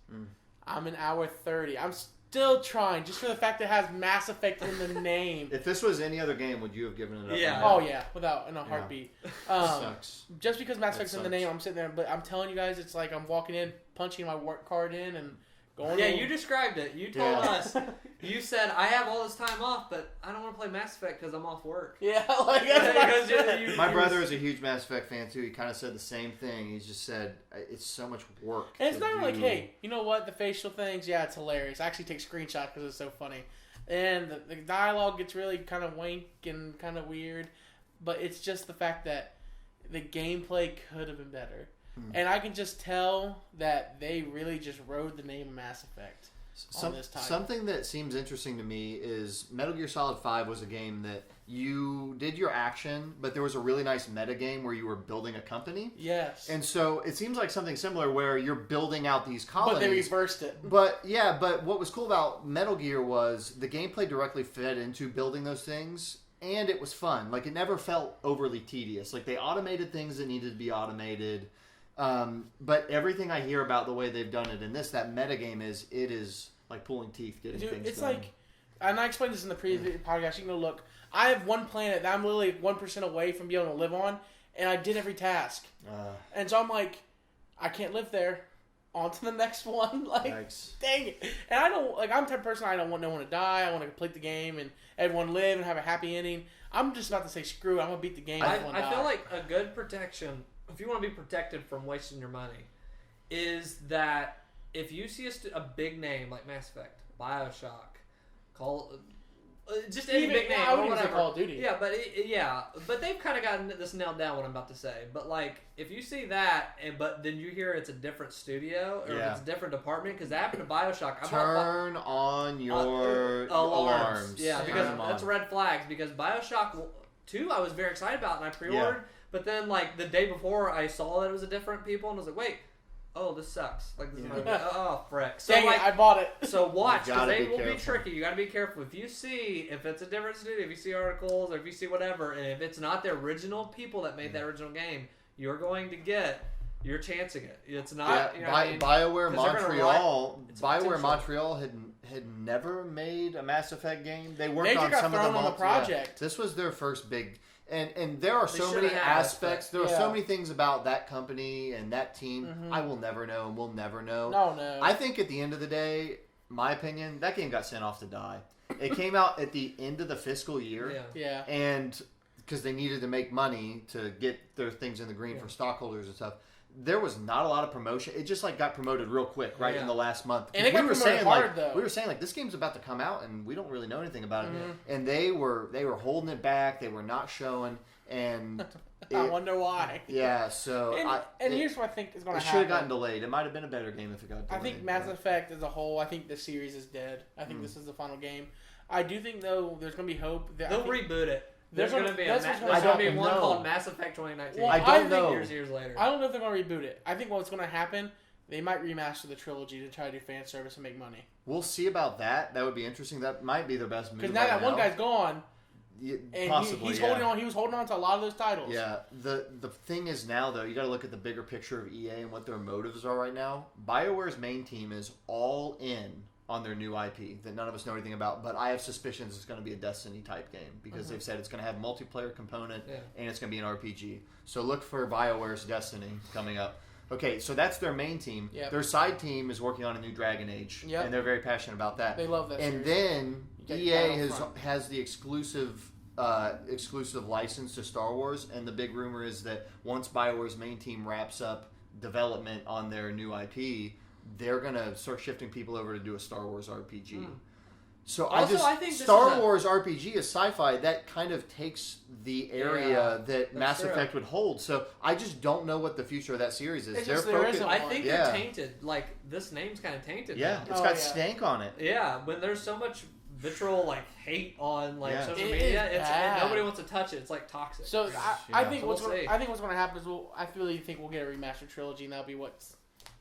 S3: I'm in hour 30. I'm still trying, just for the fact that it has Mass Effect in the name.
S2: If this was any other game, would you have given it up?
S3: Yeah. Oh, yeah. Without a heartbeat.
S2: Sucks.
S3: Just because Mass Effect's in the name, I'm sitting there. But I'm telling you guys, it's like I'm walking in, punching my work card in, and going
S1: Yeah, you described it. You told us. You said, I have all this time off, but I don't want to play Mass Effect because I'm off work.
S3: Yeah, that's
S2: my brother is a huge Mass Effect fan, too. He kind of said the same thing. He just said, it's so much work.
S3: And it's not like, hey, you know what? The facial things, yeah, it's hilarious. I actually take screenshots because it's so funny. And the dialogue gets really kind of wank and kind of weird. But it's just the fact that the gameplay could have been better. And I can just tell that they really just rode the name of Mass Effect on this title.
S2: Something that seems interesting to me is Metal Gear Solid 5 was a game that you did your action, but there was a really nice meta game where you were building a company.
S3: Yes.
S2: And so it seems like something similar where you're building out these colonies.
S3: But they reversed it.
S2: But what was cool about Metal Gear was the gameplay directly fed into building those things. And it was fun. Like, it never felt overly tedious. Like, they automated things that needed to be automated. But everything I hear about the way they've done it in that metagame is like pulling teeth getting things
S3: it's
S2: done.
S3: like, and I explained this in the previous podcast, you can go look. I have one planet that I'm literally 1% away from being able to live on, and I did every task. And so I'm like, I can't live there. On to the next one. Like, dang it. And I don't, I'm the type of person, I don't want no one to die. I want to complete the game and everyone live and have a happy ending. I'm just about to say, screw it, I'm going to beat the game.
S1: I feel like a good protection, if you want to be protected from wasting your money, is that if you see a big name like Mass Effect, BioShock, just any big name,
S3: I wouldn't
S1: or whatever.
S3: say Call of Duty.
S1: Yeah, but they've kind of gotten this nailed down. What I'm about to say, but if you see that, but then you hear it's a different studio or it's a different department, because that happened to BioShock.
S2: Turn on your alarms.
S1: Yeah, because that's red flags. Because BioShock 2, I was very excited about, and I pre-ordered. But then, the day before, I saw that it was a different people, and I was like, wait. Oh, this sucks. This is frick. So,
S3: dang it, I bought it.
S1: So watch, because they will be tricky. You got to be careful. If you see, if it's a different studio, if you see articles, or if you see whatever, and if it's not the original people that made that original game, you're going to get your chancing it. It's not.
S2: BioWare Montreal. BioWare Montreal had never made a Mass Effect game. They worked on some of them
S3: on the project.
S2: This was their first big. And there are so many aspects. There are so many things about that company and that team I will never know and we'll never know.
S3: No.
S2: I think at the end of the day, my opinion, that game got sent off to die. It came out at the end of the fiscal year.
S3: Yeah.
S2: And because they needed to make money to get their things in the green for stockholders and stuff. There was not a lot of promotion. It just got promoted real quick, in the last month.
S3: And it got promoted hard, though.
S2: We were saying this game's about to come out, and we don't really know anything about it. And they were holding it back. They were not showing, and
S3: I wonder why.
S2: Yeah, so
S3: here's what I think is going to happen.
S2: It should have gotten delayed. It might have been a better game if it got delayed.
S3: I think Mass Effect as a whole, I think the series is dead. I think this is the final game. I do think though there's going to be hope.
S1: They'll reboot it. There's going to be one called Mass Effect 2019.
S2: Well, I don't know.
S1: Years later.
S3: I don't know if they're going to reboot it. I think what's going to happen, they might remaster the trilogy to try to do fan service and make money.
S2: We'll see about that. That would be interesting. That might be their best move.
S3: Because now that one guy's gone, and
S2: possibly,
S3: he's holding on. He was holding on to a lot of those titles.
S2: Yeah. The thing is now though, you got to look at the bigger picture of EA and what their motives are right now. BioWare's main team is all in on their new IP that none of us know anything about, but I have suspicions it's going to be a Destiny type game because they've said it's going to have multiplayer component and it's going to be an RPG. So look for BioWare's Destiny coming up. Okay, so that's their main team.
S3: Yep.
S2: Their side team is working on a new Dragon Age, and they're very passionate about that.
S3: They love that.
S2: And then EA has the exclusive exclusive license to Star Wars, and the big rumor is that once BioWare's main team wraps up development on their new IP, they're gonna start shifting people over to do a Star Wars RPG. So
S1: Also, I think
S2: Star Wars RPG is sci-fi. That kind of takes the area that Mass Effect would hold. So I just don't know what the future of that series is.
S1: I think they're tainted. Like, this name's kind of tainted.
S2: Yeah,
S1: now.
S2: it's got stank on it.
S1: Yeah, when there's so much vitriol, hate on social media, nobody wants to touch it. It's like toxic.
S3: So I think what's going to happen is I really think we'll get a remastered trilogy, and that'll be what's.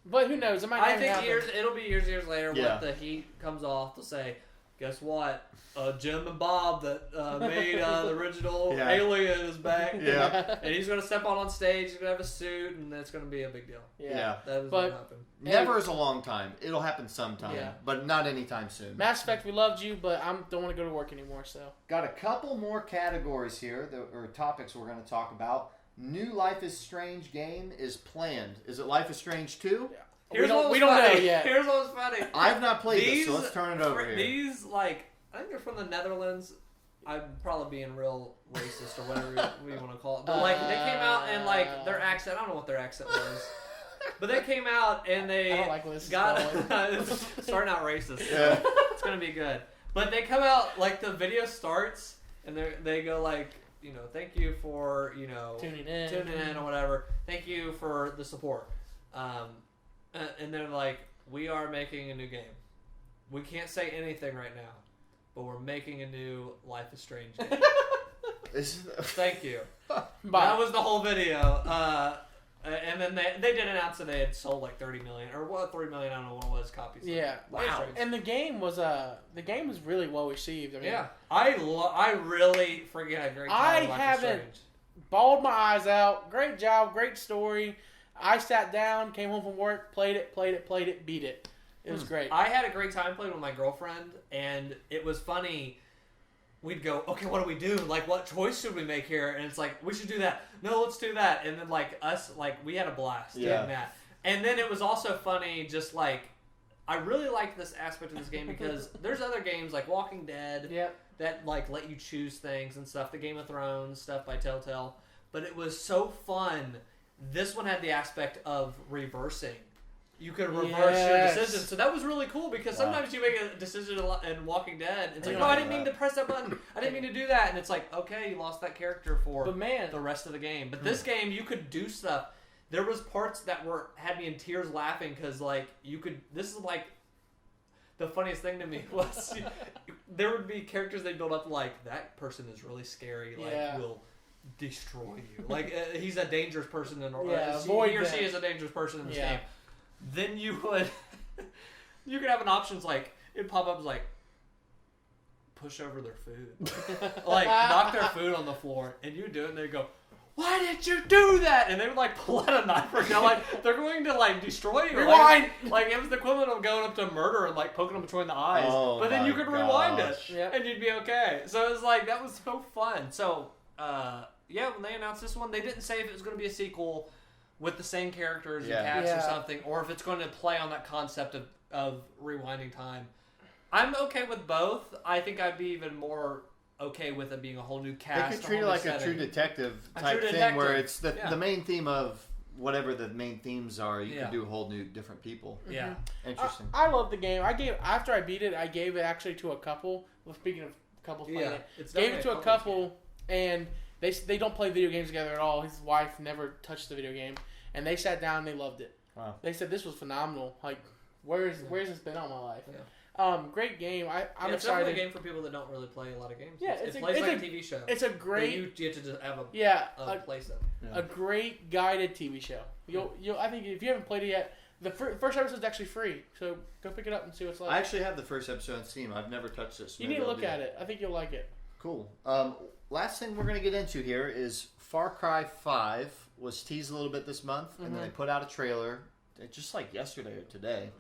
S3: But who knows? It might.
S1: I think it'll be years later when the heat comes off. They'll say, guess what? Jim and Bob that made the original Alien is back.
S2: Yeah.
S1: And he's going to step on stage, he's going to have a suit, and it's going to be a big deal.
S2: Yeah.
S1: That is what happened.
S2: Never is a long time. It'll happen sometime, but not anytime soon.
S3: Mass Effect, we loved you, but I don't want to go to work anymore, so.
S2: Got a couple more categories here, or topics we're going to talk about. New Life is Strange game is planned. Is it Life is Strange 2?
S3: Yeah.
S1: We don't know yet. Here's what was funny.
S2: I've not played this, so let's turn it over here.
S1: These, I think they're from the Netherlands. I'm probably being real racist or whatever you want to call it. But, they came out and, their accent, I don't know what their accent was. But they came out and they
S3: I don't like this
S1: it's starting out racist. So it's going to be good. But they come out, the video starts, and they go, thank you for,
S3: tuning in
S1: or whatever. Thank you for the support. And they're like, we are making a new game. We can't say anything right now, but we're making a new Life is Strange game. Thank you. That was the whole video. And then they did announce that they had sold 30 million, or 3 million, I don't know what it was, copies.
S3: Yeah.
S1: Wow.
S3: And the game was really well received. I mean,
S1: I really freaking had a great time.
S3: I haven't bawled my eyes out. Great job, great story. I sat down, came home from work, played it, beat it. It was great.
S1: I had a great time playing with my girlfriend, and it was funny. We'd go, okay, what do we do? What choice should we make here? And it's we should do that. No, let's do that. And then, we had a blast doing that. And then it was also funny, just I really liked this aspect of this game because there's other games like Walking Dead that, let you choose things and stuff. The Game of Thrones stuff by Telltale. But it was so fun. This one had the aspect of reversing. You could reverse your decision. So that was really cool because sometimes you make a decision in Walking Dead. It's no, I didn't mean to press that button. I didn't mean to do that. And it's okay, you lost that character for the rest of the game. But this game, you could do stuff. There was parts that had me in tears laughing because, you could... This is, the funniest thing to me was there would be characters they build up that person is really scary. Will... destroy you. He's a dangerous person in he or she is a dangerous person in this game. Then you could have an option it'd pop up as push over their food. Knock their food on the floor, and you do it and they go, why did you do that? And they would pull out a knife or they're going to destroy you.
S3: Rewind!
S1: It was the equivalent of going up to murder and poking them between the eyes.
S2: Oh,
S1: but then you could rewind it
S3: and
S1: you'd be okay. So it was that was so fun. So when they announced this one, they didn't say if it was going to be a sequel with the same characters and cast or something, or if it's going to play on that concept of rewinding time. I'm okay with both. I think I'd be even more okay with it being a whole new cast.
S2: They could treat it like a true detective type thing, where it's the main theme of whatever the main themes are. You can do a whole new different people.
S1: Yeah,
S2: interesting.
S3: I love the game. After I beat it, I gave it actually to a couple. Well, speaking of couples playing it, gave it to a couple and. They don't play video games together at all. His wife never touched the video game, and they sat down and they loved it.
S2: Wow.
S3: They said this was phenomenal. Where's this been all my life? Great game. I'm
S1: it's
S3: excited.
S1: It's definitely a game for people that don't really play a lot of games.
S3: Yeah,
S1: it plays like a TV show.
S3: It's a great.
S1: You get to just have a playset.
S3: A great guided TV show. I think if you haven't played it yet, the first episode is actually free. So go pick it up and see what it's like.
S2: I actually have the first episode on Steam. I've never touched this.
S3: You need to look at it. I think you'll like it.
S2: Cool. Last thing we're going to get into here is Far Cry 5 was teased a little bit this month, and then they put out a trailer just yesterday or today.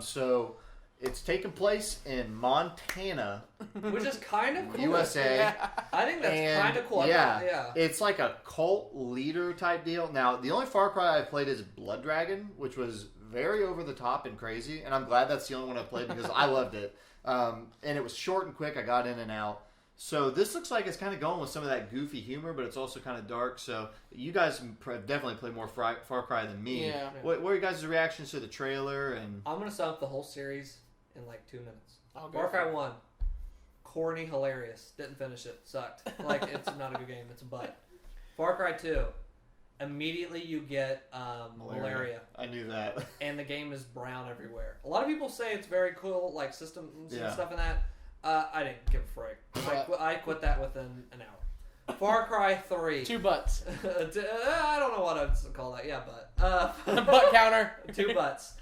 S2: So it's taking place in Montana,
S1: which is kind of cool.
S2: USA.
S1: Yeah. I think that's kind of cool.
S2: Yeah, it's like a cult leader type deal. Now, the only Far Cry I've played is Blood Dragon, which was very over the top and crazy, and I'm glad that's the only one I've played because I loved it. And it was short and quick. I got in and out. So this looks like it's kind of going with some of that goofy humor, but it's also kind of dark. So you guys definitely play more Far Cry than me.
S3: Yeah.
S2: What are your guys' reactions to the trailer? And
S1: I'm gonna sum up the whole series in like 2 minutes.
S3: I'll go
S1: Far
S3: for
S1: Cry
S3: it.
S1: 1, corny, hilarious. Didn't finish it. Sucked. Like it's not a good game. It's a butt. Far Cry 2, immediately you get malaria.
S2: I knew that.
S1: And the game is brown everywhere. A lot of people say it's very cool, like systems and
S2: Yeah.
S1: stuff in that. I didn't give a frick. I quit that within an hour. Far Cry 3.
S3: 2 butts.
S1: I don't know what I'd call that. Yeah, but.
S3: Butt counter.
S1: 2 butts.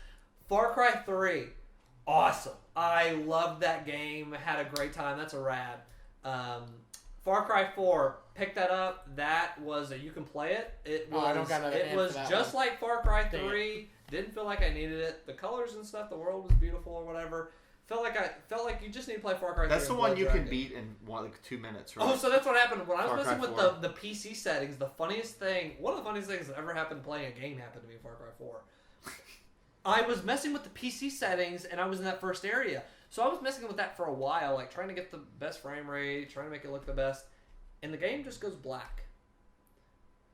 S1: Far Cry 3. Awesome. I loved that game. Had a great time. That's a rad. Far Cry 4. Pick that up. That was you can play it. It was,
S3: I don't got another
S1: it
S3: hand
S1: was
S3: for that
S1: just
S3: one.
S1: like Far Cry
S3: Dang
S1: 3. Didn't feel like I needed it. The colors and stuff, the world was beautiful or whatever. Felt like you just need to play Far Cry 3.
S2: That's the
S1: and
S2: one
S1: Blood
S2: you
S1: Dragon.
S2: can beat in like 2 minutes, right?
S1: Oh, so that's what happened when I was
S2: Far
S1: messing
S2: Cry
S1: with
S2: 4.
S1: the PC settings. The funniest thing, one of the funniest things that ever happened playing a game happened to me in Far Cry 4. I was messing with the PC settings, and I was in that first area. So I was messing with that for a while, like trying to get the best frame rate, trying to make it look the best, and the game just goes black.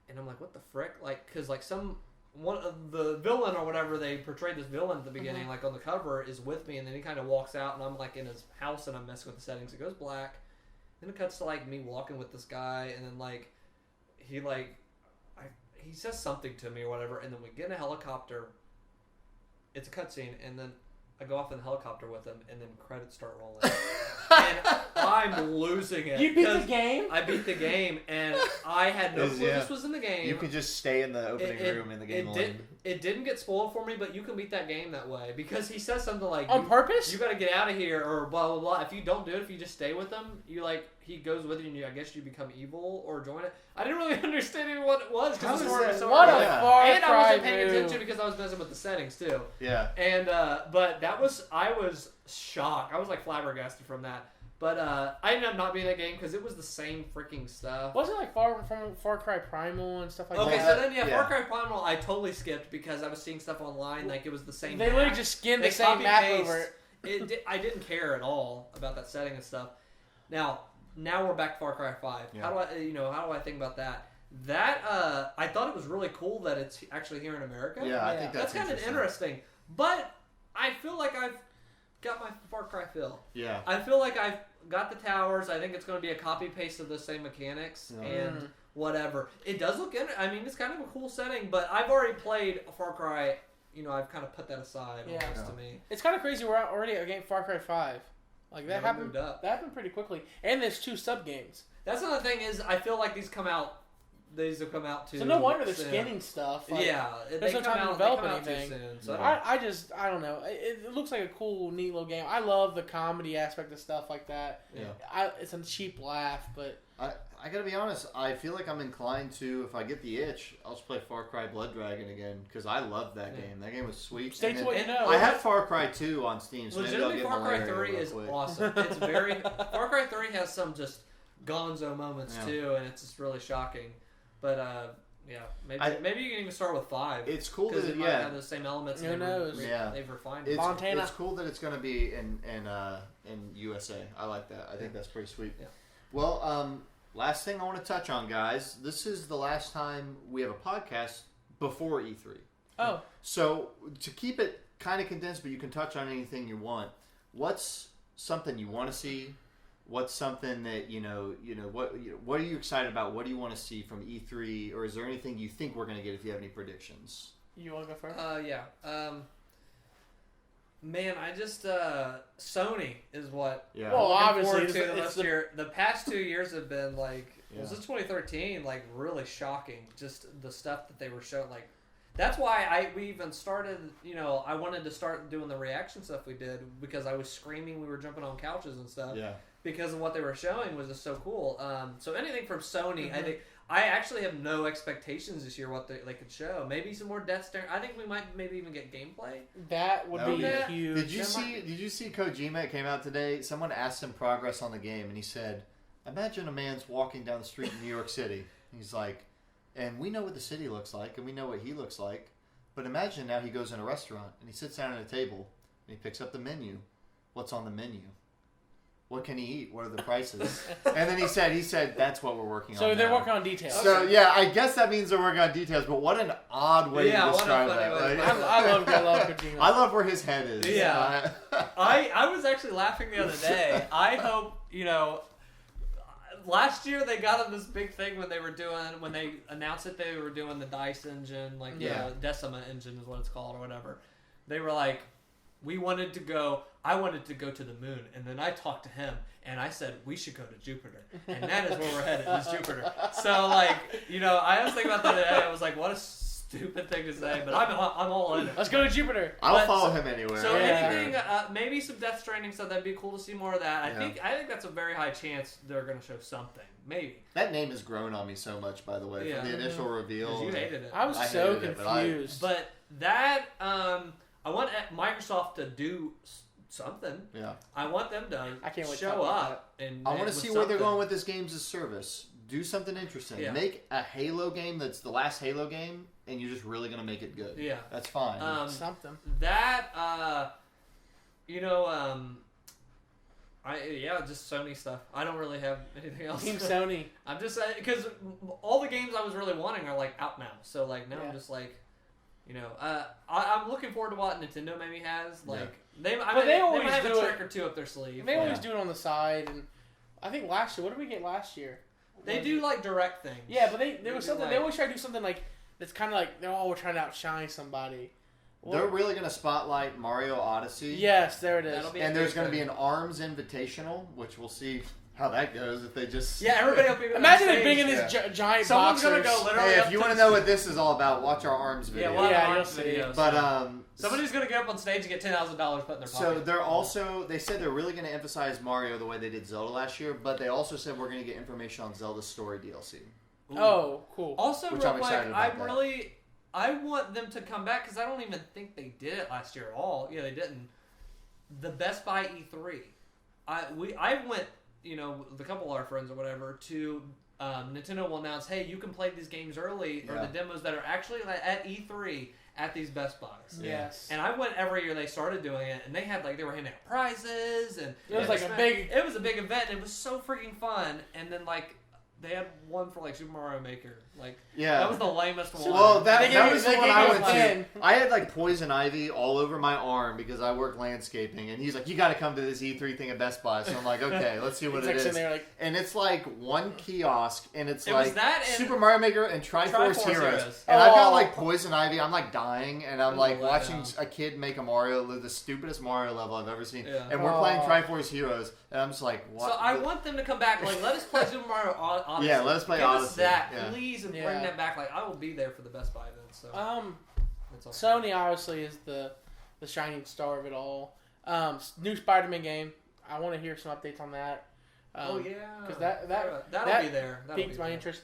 S1: And I'm like, what the frick? Like, because like one of the villain or whatever, they portrayed this villain at the beginning, like on the cover, is with me, and then he kind of walks out, and I'm like in his house, and I'm messing with the settings. It goes black. Then it cuts to like me walking with this guy, and then like he says something to me or whatever, and then we get in a helicopter. It's a cutscene, and then I go off in the helicopter with him, and then credits start rolling. And I'm losing it.
S3: You beat the game?
S1: I beat the game, and I had no clue this was in the game.
S2: You can just stay in the opening room in the game alone.
S1: It didn't get spoiled for me, but you can beat that game that way because he says something like
S3: On purpose?
S1: You got to get out of here or blah blah blah. If you don't do it, if you just stay with him, he goes with you, and I guess you become evil or join it. I didn't really understand even what it was because it was so
S3: What a
S1: early.
S3: Far
S1: And I
S3: Cry
S1: wasn't paying
S3: move.
S1: attention because I was messing with the settings too.
S2: Yeah.
S1: And but I was shocked. I was like flabbergasted from that. But I ended up not being in that game because it was the same freaking stuff.
S3: Wasn't it like Far Cry Primal and stuff like
S1: Okay,
S3: that?
S1: so then Far Cry Primal I totally skipped because I was seeing stuff online like it was the same.
S3: They
S1: map.
S3: literally just skinned the
S1: They
S3: same map
S1: copy-paste.
S3: over it.
S1: I didn't care at all about that setting and stuff. Now we're back to Far Cry 5.
S2: Yeah.
S1: How do I think about that? That I thought it was really cool that it's actually here in America.
S2: Yeah, I think
S1: that's kind of interesting. But I feel like I've got my Far Cry feel.
S2: Yeah.
S1: I feel like I've got the towers. I think it's going to be a copy paste of the same mechanics and whatever. It does look I mean, it's kind of a cool setting, but I've already played Far Cry. I've kind of put that aside almost to me.
S3: It's kind of crazy. We're already at game Far Cry 5. Like that happened.
S1: Moved up.
S3: That happened pretty quickly. And there's 2 sub games.
S1: That's another thing is I feel like these have come out too.
S3: So no wonder they're
S1: soon.
S3: skinning stuff. Like,
S1: Yeah,
S3: there's no time to develop anything.
S1: Too soon, so
S3: I don't know. It looks like a cool, neat little game. I love the comedy aspect of stuff like that.
S2: Yeah.
S3: It's a cheap laugh, but
S2: I gotta be honest. I feel like I'm inclined to, if I get the itch, I'll just play Far Cry Blood Dragon again because I loved that game. That game was sweet.
S3: Stay to what you know.
S2: I have Far Cry 2 on Steam, so maybe I'll
S1: legitimately
S2: get
S1: Far Cry
S2: Malaria
S1: 3
S2: real
S1: is
S2: quick.
S1: awesome. It's very Far Cry 3 has some just gonzo moments too, and it's just really shocking. But maybe you can even start with 5.
S2: It's cool
S1: because
S2: that
S1: it might have the same elements.
S3: Who knows?
S1: They've refined it.
S3: Montana.
S2: It's cool that it's going to be in USA. I like that. I think that's pretty sweet.
S1: Yeah.
S2: Well, last thing I want to touch on, guys. This is the last time we have a podcast before E3.
S3: Oh.
S2: So to keep it kind of condensed, but you can touch on anything you want. What's something you want to see? What's something that what are you excited about? What do you want to see from E3, or is there anything you think we're going to get if you have any predictions?
S3: You want to go first?
S1: Man, I just Sony is what.
S2: Yeah.
S3: Well,
S1: I'm
S3: obviously,
S1: looking forward to
S3: it's
S1: the most year. The past 2 years have been like, was
S2: Yeah.
S1: this 2013? Like really shocking. Just the stuff that they were showing. Like that's why we even started. I wanted to start doing the reaction stuff we did because I was screaming. We were jumping on couches and stuff.
S2: Yeah.
S1: Because of what they were showing was just so cool. So anything from Sony, I think. I actually have no expectations this year what they could show. Maybe some more Death Star. I think we might maybe even get gameplay.
S3: That would be
S1: be-
S3: huge.
S2: Did you see Kojima? It came out today. Someone asked him progress on the game, and he said, "Imagine a man's walking down the street in New York City. He's like, and we know what the city looks like, and we know what he looks like. But imagine now he goes in a restaurant and he sits down at a table and he picks up the menu. What's on the menu? what can he eat? What are the prices? And then he said, that's what we're working on.
S3: So they're
S2: now.
S3: working on details.
S2: So yeah, I guess that means they're working on details. But what an odd way to describe that.
S3: I love Kojima.
S2: I love where his head is.
S1: Yeah. I was actually laughing the other day. I hope, last year they got on this big thing when they announced that they were doing the DICE engine, like the Decima engine is what it's called or whatever. They were like, I wanted to go to the moon, and then I talked to him, and I said, we should go to Jupiter, and that is where we're headed, is Jupiter. So, I was thinking about that today, I was like, what a stupid thing to say, but I'm all in it.
S3: Let's go to Jupiter.
S2: I'll follow him anywhere.
S1: So anything, maybe some Death Stranding stuff, that'd be cool to see more of that. I think that's a very high chance they're going to show something. Maybe.
S2: That name has grown on me so much, by the way, from the initial reveal.
S1: You hated it.
S3: I was so confused.
S1: But that, I want Microsoft to do something.
S2: Yeah.
S1: I want them to show up. And
S2: I want to see where they're going with this game's service. Do something interesting.
S1: Yeah.
S2: Make a Halo game that's the last Halo game, and you're just really going to make it good.
S1: Yeah.
S2: That's fine.
S3: Something.
S1: That, just Sony stuff. I don't really have anything else.
S3: Team Sony.
S1: I'm just saying, because all the games I was really wanting are, out now. So, now I'm just I'm looking forward to what Nintendo maybe has. They might have a trick or two up their sleeve.
S3: They always do it on the side, and I think last year, what did we get last year?
S1: They do direct things.
S3: Yeah, but there was something. They always try to do something that's kind of we're trying to outshine somebody.
S2: They're really going to spotlight Mario Odyssey.
S3: Yes, there it is.
S2: And there's going to be an ARMS Invitational, which we'll see how that goes if they just...
S1: Yeah, everybody will be...
S3: Imagine it being in this giant
S1: Someone's
S3: boxers.
S1: Going to go literally
S2: Hey, if you want to know what this is all about, watch our ARMS video.
S1: Yeah,
S3: you'll see.
S1: Videos.
S2: But,
S1: somebody's going to get up on stage and get $10,000 put in their pocket.
S2: So they're also... They said they're really going to emphasize Mario the way they did Zelda last year, but they also said we're going to get information on Zelda's story DLC.
S3: Ooh. Oh, cool.
S1: Also,
S2: Which
S1: real
S2: I'm
S1: quick,
S2: excited about
S1: I want them to come back because I don't even think they did it last year at all. Yeah, they didn't. The Best Buy E3. I went, with a couple of our friends or whatever, to Nintendo will announce, hey, you can play these games early, or the demos that are actually at E3 at these Best Buys.
S3: Yes.
S1: And I went every year they started doing it, and they had they were handing out prizes, and
S3: it was a big
S1: event, and it was so freaking fun. And then they had one for Super Mario Maker. That was the lamest one.
S2: Well, that was the one I went to. I had poison ivy all over my arm because I work landscaping, and he's like, "You got to come to this E3 thing at Best Buy." So I'm like, "Okay, let's see what it is." And it's one kiosk, and it's Super Mario Maker and Triforce Heroes. And I've got poison ivy. I'm dying, and I'm watching a kid make a Mario, the stupidest Mario level I've ever seen. Yeah. And we're playing Triforce Heroes, and I'm just like, "What?"
S1: So I want them to come back. Let us play Super Mario Odyssey.
S2: Yeah, let us play Odyssey.
S1: Give us that, please, and bring that back. I will be there for the Best Buy event. So
S3: Sony obviously is the shining star of it all. New Spider-Man game. I want to hear some updates on that. Because that'll
S1: be there.
S3: Piqued my interest.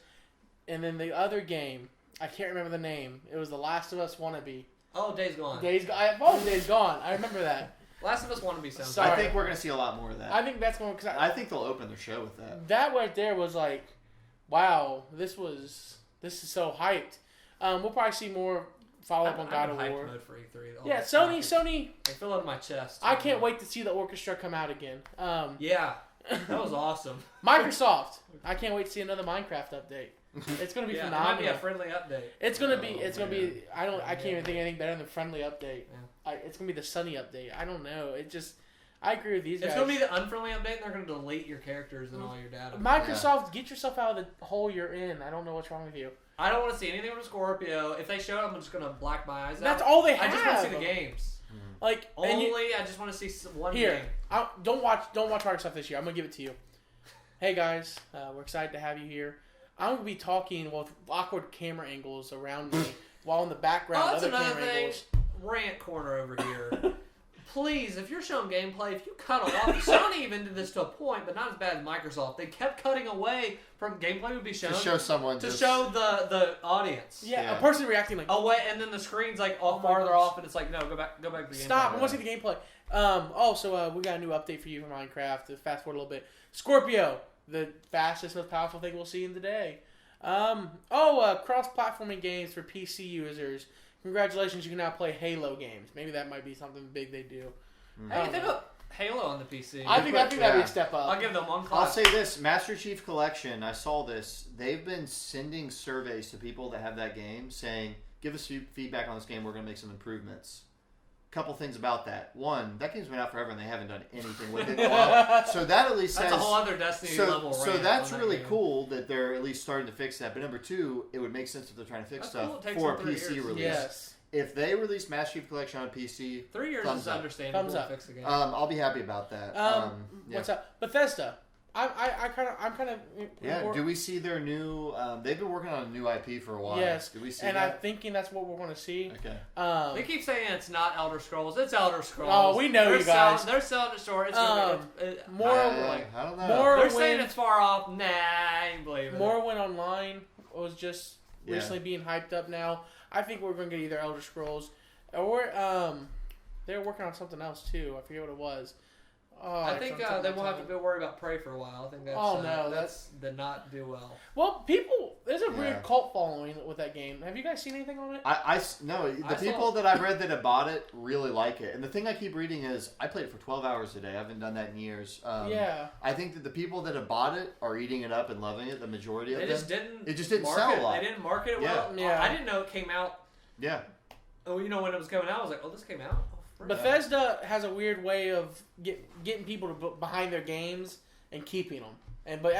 S3: And then the other game, I can't remember the name. It was The Last of Us Wannabe.
S1: Oh, Days Gone.
S3: Days Gone. I remember that.
S1: Last of Us Wannabe sounds.
S2: I think we're gonna see a lot more of that.
S3: I think that's going because
S2: I think they'll open their show with that.
S3: That right there was wow, this is so hyped. We'll probably see more follow up on God of War.
S1: Mode for E3.
S3: Yeah, Sony.
S1: I feel it in my chest.
S3: I can't wait to see the orchestra come out again.
S1: Yeah, that was awesome.
S3: Microsoft. I can't wait to see another Minecraft update. It's gonna be phenomenal.
S1: It might be a friendly update.
S3: It's gonna be. I can't even think of anything better than the friendly update. Yeah. It's gonna be the sunny update. I don't know. I agree with these guys.
S1: It's gonna be the unfriendly update, and they're gonna delete your characters and all your data.
S3: Microsoft, get yourself out of the hole you're in. I don't know what's wrong with you.
S1: I don't want to see anything with Scorpio. If they show up, I'm just gonna black my eyes out.
S3: That's all they have.
S1: I just want to see the games. I just want to see one game.
S3: Don't watch Microsoft this year. I'm gonna give it to you. Hey guys, we're excited to have you here. I'm gonna be talking with awkward camera angles around me, while in the background other camera angles.
S1: Rant corner over here. Please, if you're showing gameplay, if you cut off, Sony even did this to a point, but not as bad as Microsoft. They kept cutting away from gameplay would be shown
S2: to show someone
S1: show the audience.
S3: Yeah, a person reacting
S1: away, and then the screen's all farther off, and it's no, go back to the gameplay.
S3: Stop! I want to see the gameplay. So we got a new update for you for Minecraft. To fast forward a little bit, Scorpio, the fastest, most powerful thing we'll see in the day. Cross-platforming games for PC users. Congratulations, you can now play Halo games. Maybe that might be something big they do.
S1: Hey, think of Halo on the PC.
S3: I think that'd be a step up.
S1: I'll give them one
S2: I'll
S1: class.
S2: say this: Master Chief Collection. I saw this. They've been sending surveys to people that have that game, saying, "Give us feedback on this game. We're going to make some improvements." Couple things about that. One, that game's been out forever and they haven't done anything with it. So that at least
S1: that's
S2: says,
S1: a whole other Destiny level.
S2: So that's really cool that they're at least starting to fix that. But number two, it would make sense if they're trying to fix stuff for a PC release.
S3: Yes.
S2: If they release Master Chief Collection on PC,
S1: 3 years is understandable.
S3: Thumbs up.
S1: To fix the game.
S2: I'll be happy about that.
S3: What's up, Bethesda? I'm kind of.
S2: Yeah. Do we see their new? They've been working on a new IP for a while.
S3: Yes.
S2: Do we see
S3: and
S2: that?
S3: I'm thinking that's what we're going to see.
S2: Okay.
S1: They keep saying it's not Elder Scrolls. It's Elder Scrolls.
S3: Oh, we know you guys.
S1: They're selling it short. It's
S2: I don't know.
S1: They're saying it's far off. Nah, I ain't believe it.
S3: Morrowind Online was just recently being hyped up now. I think we're going to get either Elder Scrolls or they're working on something else too. I forget what it was. Oh,
S1: I think they won't have to be worried about Prey for a while. I think that's did not do well.
S3: Well, there's a weird cult following with that game. Have you guys seen anything on it?
S2: The people that I've read that have bought it really like it. And the thing I keep reading is, I played it for 12 hours a day. I haven't done that in years. I think that the people that have bought it are eating it up and loving it, the majority of them.
S1: It just
S2: didn't sell a lot.
S1: They didn't market it well.
S3: Yeah.
S1: I didn't know it came out.
S2: Yeah.
S1: Oh, when it was coming out, I was like, oh, this came out?
S3: Bethesda has a weird way of getting people to behind their games and keeping them, but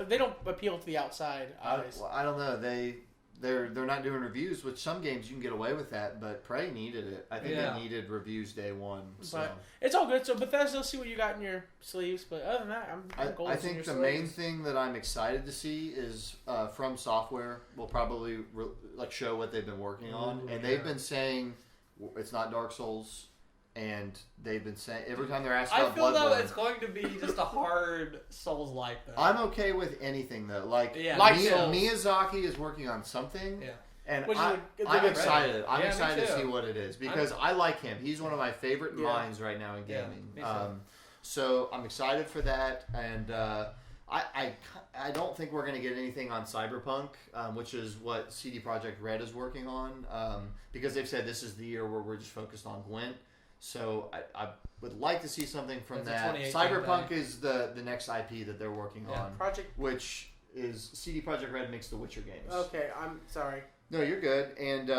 S3: they don't appeal to the outside eyes.
S2: I don't know. They're not doing reviews. With some games, you can get away with that, but Prey needed it. I think they needed reviews day one. So.
S3: But it's all good. So Bethesda, see what you got in your sleeves. But other than that,
S2: I think the main thing that I'm excited to see is From Software will probably show what they've been working on, and they've been saying it's not Dark Souls. And they've been saying every time they're asked about Bloodborne.
S1: I feel though it's going to be just a hard Souls-like though.
S2: I'm okay with anything though. Miyazaki is working on something.
S1: Yeah.
S2: And I'm excited. I'm excited to see what it is because I like him. He's one of my favorite minds right now in gaming. So I'm excited for that, and I don't think we're going to get anything on Cyberpunk, which is what CD Projekt Red is working on, because they've said this is the year where we're just focused on Gwent. So I would like to see something from that. Cyberpunk is the next IP that they're working on, which is CD Projekt Red makes the Witcher games.
S3: Okay, I'm sorry.
S2: No, you're good. And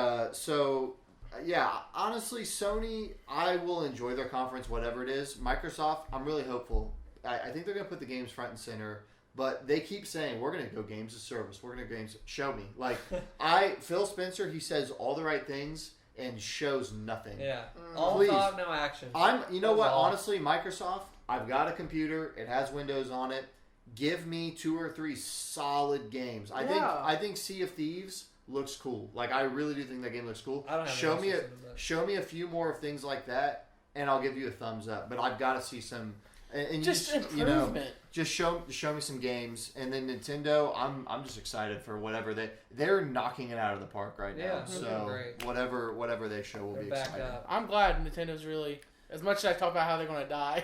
S2: honestly, Sony, I will enjoy their conference, whatever it is. Microsoft, I'm really hopeful. I think they're going to put the games front and center. But they keep saying, we're going to go games as service. We're going to go games. Show me. Phil Spencer, he says all the right things and shows nothing.
S1: Yeah. All talk, no action.
S2: Honestly, Microsoft, I've got a computer. It has Windows on it. Give me 2 or 3 solid games. I think Sea of Thieves looks cool. I really do think that game looks cool.
S1: I don't have
S2: show me a few more of things like that, and I'll give you a thumbs up. But I've got to see some... And
S3: just improvement.
S2: Just show me some games, and then Nintendo. I'm just excited for whatever they're knocking it out of the park right now.
S1: Yeah,
S2: so
S1: great.
S2: whatever they show will be exciting.
S3: I'm glad Nintendo's really. As much as I talk about how they're going to die,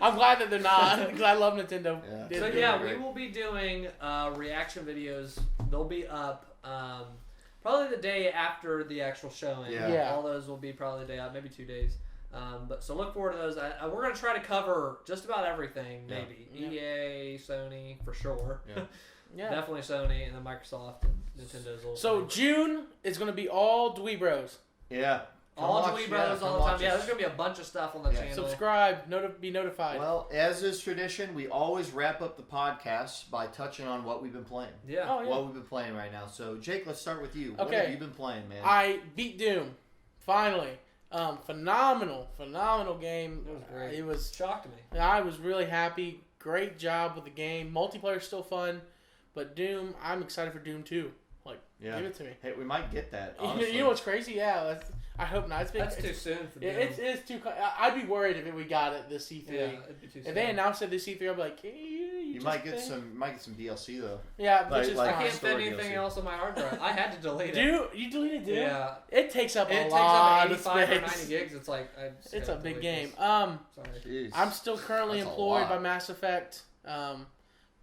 S3: I'm glad that they're not because I love Nintendo.
S2: Yeah.
S1: We will be doing reaction videos. They'll be up probably the day after the actual showing.
S3: Yeah.
S1: All those will be probably the day out, maybe 2 days. So look forward to those. We're going to try to cover just about everything, maybe. EA, Sony, for sure.
S3: Yeah.
S1: Definitely Sony, and then Microsoft and Nintendo's.
S3: So June is going to be all DweeBros.
S2: Yeah.
S1: All DweeBros all the time. Yeah, there's going to be a bunch of stuff on the channel.
S3: Subscribe, be notified.
S2: Well, as is tradition, we always wrap up the podcast by touching on what we've been playing.
S1: Yeah.
S2: What we've been playing right now. So, Jake, let's start with you. Okay. What have you been playing, man?
S3: I beat Doom. Finally. Phenomenal game.
S1: It was great.
S3: It was
S1: shocked me.
S3: I was really happy. Great job with the game. Multiplayer's still fun, but Doom. I'm excited for Doom 2. Give it to me.
S2: Hey, we might get that.
S3: You know what's crazy? Yeah, I hope not.
S1: That's too soon for Doom.
S3: It's too. I'd be worried if we got it this E3.
S1: Yeah, it'd be too soon.
S3: If they announced it this E3, I'd be like, hey,
S2: you might get some DLC though.
S3: Yeah, which is
S1: I can't fit anything else on my hard drive. I had to delete it.
S3: You deleted Doom?
S1: Yeah.
S3: It takes up a
S1: lot
S3: of space.
S1: 85 or 90 gigs. It's
S3: it's a big game.
S1: Sorry.
S3: I'm still currently employed by Mass Effect.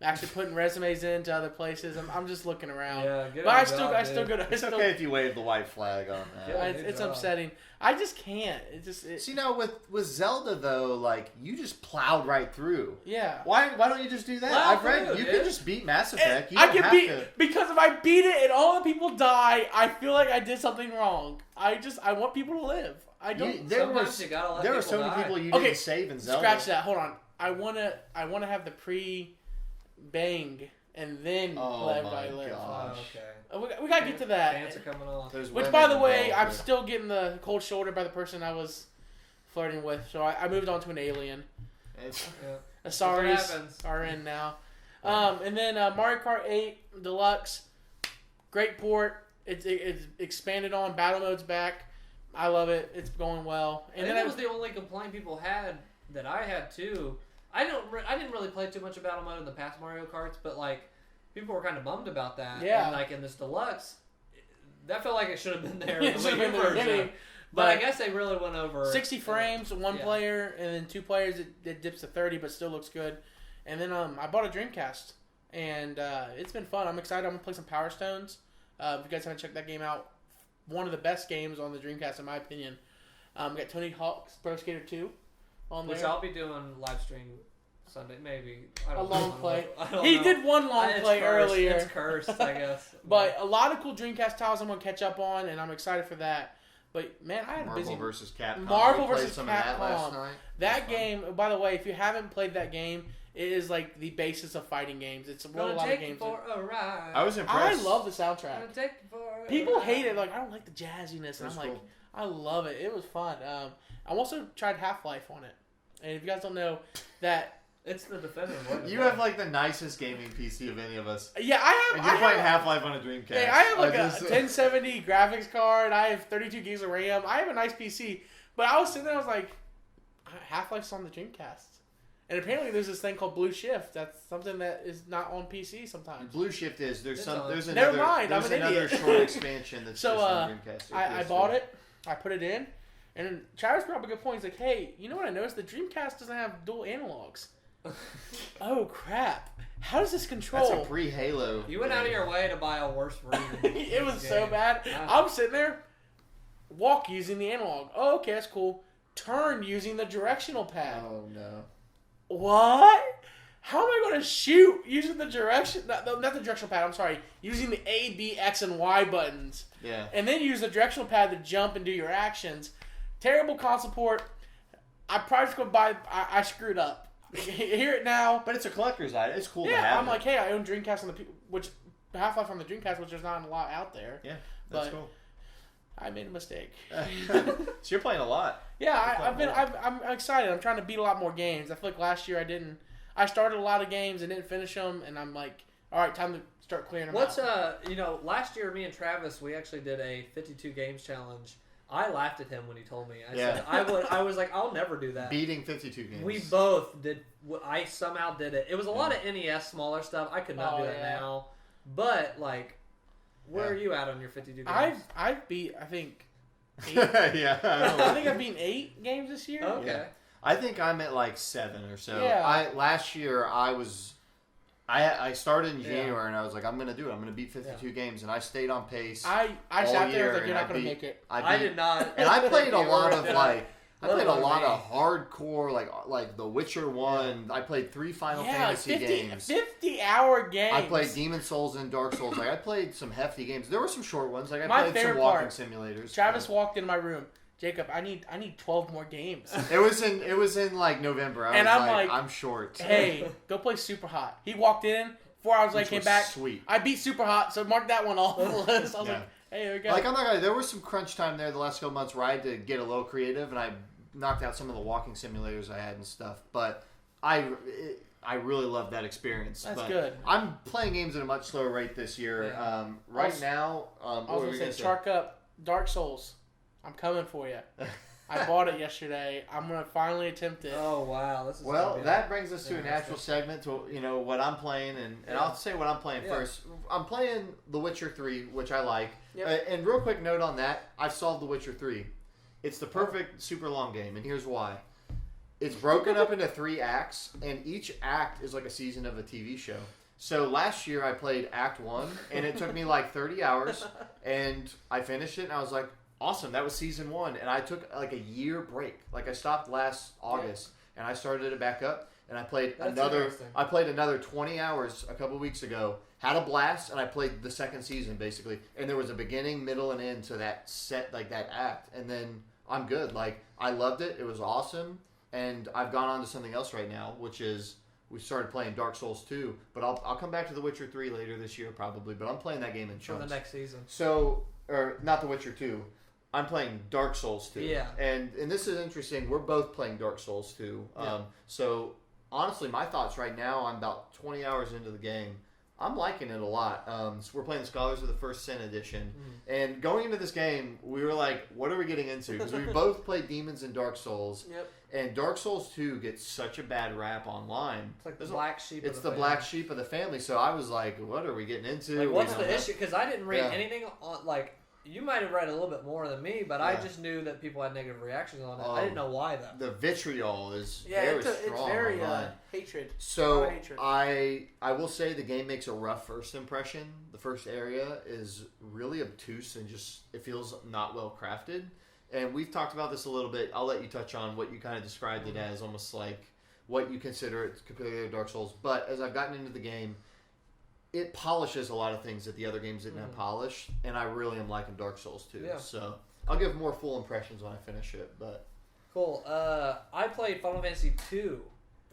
S3: actually putting resumes into other places. I'm just looking around.
S1: Yeah,
S3: but I still go to.
S2: It's okay if you wave the white flag on that.
S1: Yeah,
S3: It's upsetting. I just can't.
S2: See, now with Zelda though, like you just plowed right through.
S3: Yeah.
S2: Why don't you just do that?
S1: Plow
S2: I've read
S1: through,
S2: you
S1: dude.
S2: could just beat Mass Effect. You
S3: I
S2: don't
S3: can
S2: have
S3: beat
S2: to.
S3: because if I beat it and all the people die, I feel like I did something wrong. I want people to live. I don't.
S2: There
S1: Sometimes you gotta let
S2: were
S1: people
S2: so many
S1: die.
S2: people you
S3: Okay,
S2: didn't save in Zelda.
S3: Scratch that. Hold on. I wanna have the pre-bang and then
S2: Oh
S3: let
S2: my
S3: everybody live.
S2: God.
S1: Oh, okay.
S3: We gotta get to that.
S1: Pants are coming off.
S2: There's
S3: Which,
S2: women
S3: by the way,
S2: involved
S3: I'm
S2: there.
S3: still getting the cold shoulder by the person I was flirting with. So I moved on to an alien.
S2: It's-
S1: Yeah.
S3: Asaris
S1: happens.
S3: are in now. And then Mario Kart 8 Deluxe, great port. It's expanded on. Battle mode's back. I love it. It's going well.
S1: And then that was the only complaint people had that I had too. I didn't really play too much of Battle Mode in the past Mario Karts, but like people were kind of bummed about that.
S3: Yeah.
S1: And like in this Deluxe, that felt like it should have been there.
S3: It
S1: in
S3: should
S1: the
S3: have been
S1: version.
S3: there.
S1: But I guess they really went over
S3: 60 frames, one
S1: Yeah.
S3: player, and then 2 players. It dips to 30, but still looks good. And then I bought a Dreamcast, and it's been fun. I'm excited. I'm gonna play some Power Stones. If you guys haven't checked that game out, one of the best games on the Dreamcast in my opinion. We got Tony Hawk's Pro Skater 2 on there.
S1: Which I'll be doing live stream Sunday, maybe. I
S3: A
S1: don't
S3: long
S1: know.
S3: play.
S1: I don't
S3: He
S1: know.
S3: did one long
S1: It's
S3: play
S1: cursed.
S3: earlier.
S1: It's cursed, I guess.
S3: But a lot of cool Dreamcast titles I'm gonna catch up on, and I'm excited for that. But man, I had a
S2: Marvel
S3: busy
S2: versus Capcom.
S3: Marvel
S2: We played
S3: versus
S2: some of that last
S3: Capcom.
S2: night.
S3: That game. By the way, if you haven't played that game, it is like the basis of fighting games. It's what a
S1: Gonna
S3: lot of
S1: take you
S3: games.
S1: for a ride.
S2: I was
S3: I
S2: impressed.
S3: love the soundtrack.
S1: Gonna take you for a
S3: People
S1: ride.
S3: hate it. Like I don't like the jazziness, and
S2: It was
S3: I'm like,
S2: cool.
S3: I love it. It was fun. I also tried Half-Life on it, and if you guys don't know that.
S1: It's the definitive word.
S2: You have like the nicest gaming PC of any of us.
S3: Yeah, I have.
S2: And you're
S3: I
S2: playing
S3: have,
S2: Half-Life on a Dreamcast.
S3: Hey, I have like a
S2: just-
S3: 1070 graphics card. I have 32 gigs of RAM. I have a nice PC. But I was sitting there, I was like, Half-Life's on the Dreamcast. And apparently there's this thing called Blue Shift. That's something that is not on PC sometimes.
S2: Blue Shift is there's
S1: It's
S2: some
S1: on.
S2: there's
S3: Never
S2: another
S3: mind, I'm
S2: there's
S3: an
S2: another
S3: idiot.
S2: short expansion that's
S3: So,
S2: just on Dreamcast.
S3: I bought it. I put it in. And then Travis brought up a good point. He's like, hey, you know what I noticed? The Dreamcast doesn't have dual analogs. Oh, crap. How does this control?
S2: That's a pre-Halo.
S1: You went out of your way to buy a worse version.
S3: It was so bad.
S1: Wow.
S3: I'm sitting there, walk using the analog. Oh, okay, that's cool. Turn using the directional pad.
S2: Oh no.
S3: What? How am I going to shoot using the direction? Not the directional pad. I'm sorry. Using the A, B, X, and Y buttons,
S2: Yeah.
S3: and then use the directional pad to jump and do your actions. Terrible console port. I probably just gonna buy. I screwed up. Hear it now.
S2: But it's a collector's item. It's cool to
S3: Yeah,
S2: have.
S3: I'm like, hey, I own Dreamcast on the which Half-Life on the Dreamcast, which there's not a lot out there.
S2: yeah, that's
S3: but-
S2: cool.
S3: I made a mistake.
S2: So you're playing a lot.
S3: Yeah,
S2: You're playing a lot.
S3: I'm excited. I'm trying to beat a lot more games. I feel like last year I started a lot of games and didn't finish them, and I'm like, all right, time to start clearing them
S1: What's
S3: out.
S1: last year me and Travis we actually did a 52 games challenge. I laughed at him when he told me. I
S2: Yeah.
S1: said I was like I'll never do that.
S2: Beating 52 games.
S1: We both did. I somehow did it. It was a lot of NES smaller stuff. I could not
S3: Oh,
S1: do that
S3: yeah.
S1: now. But like, where
S2: Yeah.
S1: are you at on your 52 games?
S3: I've beat I think 8.
S2: yeah.
S3: I think I've beaten 8 games this year.
S1: Okay.
S2: Yeah. I think I'm at like 7 or so.
S3: Yeah.
S2: Last year I started in
S1: Yeah.
S2: January and I was like, I'm gonna do it. I'm gonna beat 52 games, and I stayed on pace.
S3: I
S2: all
S3: sat there
S2: year,
S3: and was like, you're
S2: and
S3: not
S2: I
S3: gonna
S2: beat-
S3: make it.
S1: I
S2: beat-
S1: did not.
S2: and I played a
S1: You
S2: lot
S1: were
S2: of
S1: good.
S2: like. I
S1: Let
S2: played a
S1: alone
S2: lot
S1: me.
S2: of hardcore, like The Witcher 1. I played 3 Final Fantasy
S3: 50,
S2: games.
S3: 50-hour games.
S2: I played Demon Souls and Dark Souls. Like I played some hefty games. There were some short ones. Like I
S3: My
S2: played some
S3: favorite
S2: walking
S3: part,
S2: simulators.
S3: Travis walked in my room. Jacob, I need 12 more games.
S2: It was in like November. I
S3: And
S2: was
S3: I'm
S2: like,
S3: like,
S2: I'm short.
S3: Hey, go play Super Hot. He walked in. 4 hours later,
S2: Which
S3: came
S2: was
S3: back.
S2: sweet.
S3: I beat Super Hot, so mark that one off the list. I was
S2: Yeah.
S3: like, hey, there we go.
S2: Like I'm not gonna. There was some crunch time there the last couple months where I had to get a little creative, and I knocked out some of the walking simulators I had and stuff. But I really loved that experience.
S3: That's
S2: But
S3: good.
S2: I'm playing games at a much slower rate this year.
S1: Yeah.
S2: Right
S3: Also-
S2: now,
S3: I
S2: what
S3: was
S2: were we
S3: going to say,
S2: gonna
S3: Shark Up, Dark Souls. I'm coming for you. I bought it yesterday. I'm going to finally attempt it.
S1: Oh wow, this is
S2: Well,
S1: gonna be
S2: that brings us to a
S1: interesting.
S2: natural segment to what I'm playing, and
S1: Yeah.
S2: I'll say what I'm playing
S1: Yeah.
S2: first. I'm playing The Witcher 3, which I like.
S3: Yep.
S2: And real quick note on that, I've solved The Witcher 3. It's the perfect super long game, and here's why. It's broken up into 3 acts, and each act is like a season of a TV show. So last year I played Act 1, and it took me like 30 hours, and I finished it, and I was like, awesome, that was Season 1, and I took like a year break. Like I stopped last August, and I started it back up, and I played another 20 hours a couple weeks ago, had a blast, and I played the second season basically, and there was a beginning, middle, and end to that set, like that act, and then I'm good. Like I loved it, it was awesome, and I've gone on to something else right now, which is we started playing Dark Souls 2, but I'll come back to The Witcher 3 later this year probably, but I'm playing that game in chunks.
S1: For the next season.
S2: So, or not The Witcher 2, I'm playing Dark Souls 2.
S1: Yeah.
S2: And this is interesting, we're both playing Dark Souls 2.
S1: Yeah.
S2: So, honestly, my thoughts right now, I'm about 20 hours into the game. I'm liking it a lot. So we're playing Scholars of the First Sin edition. And going into this game, we were like, what are we getting into? Because we both played Demons and Dark Souls.
S3: Yep.
S2: And Dark Souls 2 gets such a bad rap online.
S1: It's like the black sheep
S2: It's
S1: of the
S2: the
S1: family.
S2: black sheep of the family. So I was like, what are we getting into?
S1: Like, what's
S2: We don't
S1: the
S2: know.
S1: issue? Because I didn't read anything on, like, you might have read a little bit more than me, but I just knew that people had negative reactions on it. I didn't know why, though.
S2: The vitriol is
S3: Yeah,
S2: very
S3: it's
S2: strong
S3: very
S2: online.
S3: hatred.
S2: So
S3: hatred.
S2: I will say the game makes a rough first impression. The first area is really obtuse and just it feels not well crafted. And we've talked about this a little bit. I'll let you touch on what you kind of described it as, almost like what you consider it compared to Dark Souls. But as I've gotten into the game, it polishes a lot of things that the other games didn't have polished, and I really am liking Dark Souls too.
S1: Yeah.
S2: So I'll give more full impressions when I finish it. But
S1: Cool. I played Final Fantasy 2.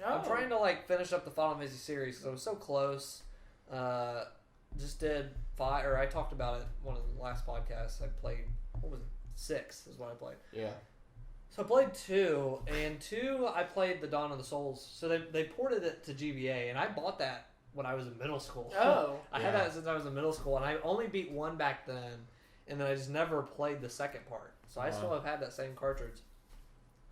S3: Oh.
S1: I'm trying to like finish up the Final Fantasy series because I was so close. Just did 5, or I talked about it one of the last podcasts. I played, what was it? 6 is what I played.
S2: yeah,
S1: So I played 2, and 2 I played the Dawn of the Souls. So they ported it to GBA, and I bought that when I was in middle school.
S3: Oh.
S1: I had that since I was in middle school, and I only beat 1 back then, and then I just never played the second part. So I still have had that same cartridge.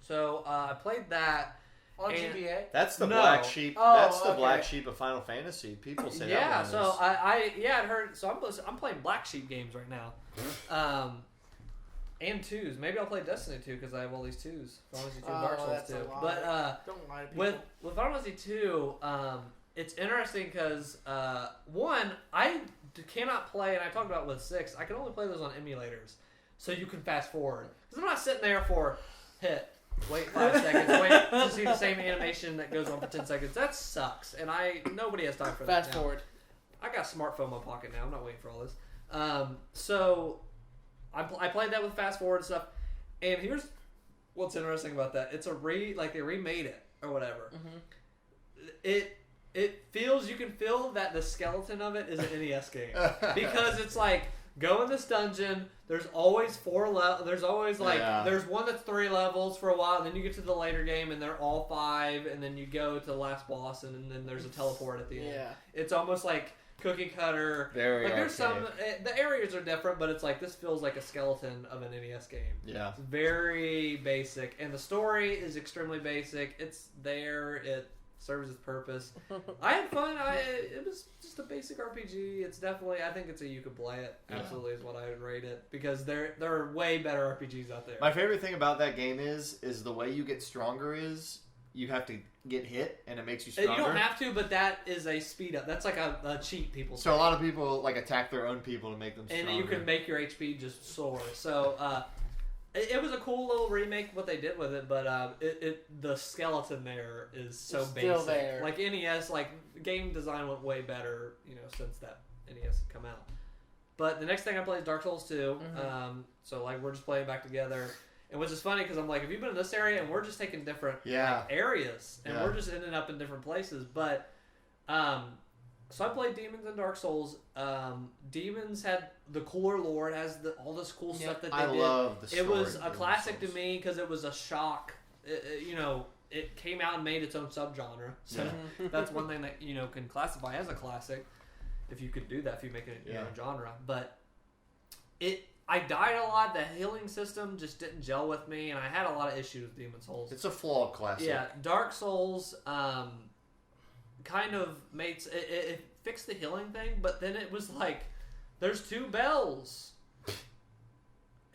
S1: So I played that.
S3: On
S1: And-
S3: GBA?
S2: that's the
S1: No.
S2: black sheep.
S3: Oh,
S2: That's the
S3: okay.
S2: black sheep of Final Fantasy. People say that.
S1: Yeah,
S2: one
S1: so
S2: is-
S1: I'd heard. So I'm playing Black Sheep games right now, and 2s. Maybe I'll play Destiny 2 because I have all these 2s. Final Fantasy 2 and Dark Souls
S3: that's a
S1: 2.
S3: lie.
S1: But
S3: Don't lie to people.
S1: with Final Fantasy 2, it's interesting because one, I cannot play, and I talked about it with 6. I can only play those on emulators, so you can fast forward. Because I'm not sitting there for wait 5 seconds, wait to see the same animation that goes on for 10 seconds. That sucks, and nobody has time for that.
S3: Fast
S1: now.
S3: forward.
S1: I got a smartphone in my pocket now. I'm not waiting for all this. So I played that with fast forward and stuff. And here's what's interesting about that. It's they remade it or whatever. It feels, you can feel that the skeleton of it is an NES game because it's like go in this dungeon. There's always 4 levels. There's always there's one that's 3 levels for a while, and then you get to the later game and they're all 5, and then you go to the last boss, and then there's a teleport at the end.
S3: Yeah.
S1: It's almost like cookie cutter.
S2: Very
S1: like there's
S2: arcade.
S1: the areas are different, but it's like this feels like a skeleton of an NES game.
S2: yeah.
S1: It's very basic, and the story is extremely basic. It's there. It serves its purpose. I had fun. It was just a basic RPG. It's definitely. I think you could play it. Absolutely is what I would rate it because there are way better RPGs out there.
S2: My favorite thing about that game is the way you get stronger is you have to get hit and it makes you stronger.
S1: You don't have to, but that is a speed up. That's like a cheat people.
S2: So a lot of people like attack their own people to make them stronger.
S1: And you can make your HP just soar. So it was a cool little remake what they did with it, but the skeleton there is so
S3: It's
S1: basic.
S3: still there.
S1: Like NES, like game design went way better, since that NES had come out. But the next thing I played is Dark Souls 2. So like we're just playing back together. And which is funny because I'm like, have you been in this area? And we're just taking different areas, and we're just ending up in different places. But so I played Demons and Dark Souls. Demons had the cooler lore. It has all this cool stuff that they did.
S2: I love the story.
S1: It was
S2: of
S1: a
S2: Demon
S1: classic
S2: Souls.
S1: to me because it was a shock. It came out and made its own subgenre. So that's one thing that can classify as a classic. If you could do that, if you make it your own genre, but I died a lot. The healing system just didn't gel with me, and I had a lot of issues with Demon Souls.
S2: It's a flawed classic.
S1: Yeah, Dark Souls kind of made it fixed the healing thing, but then it was like there's 2 bells,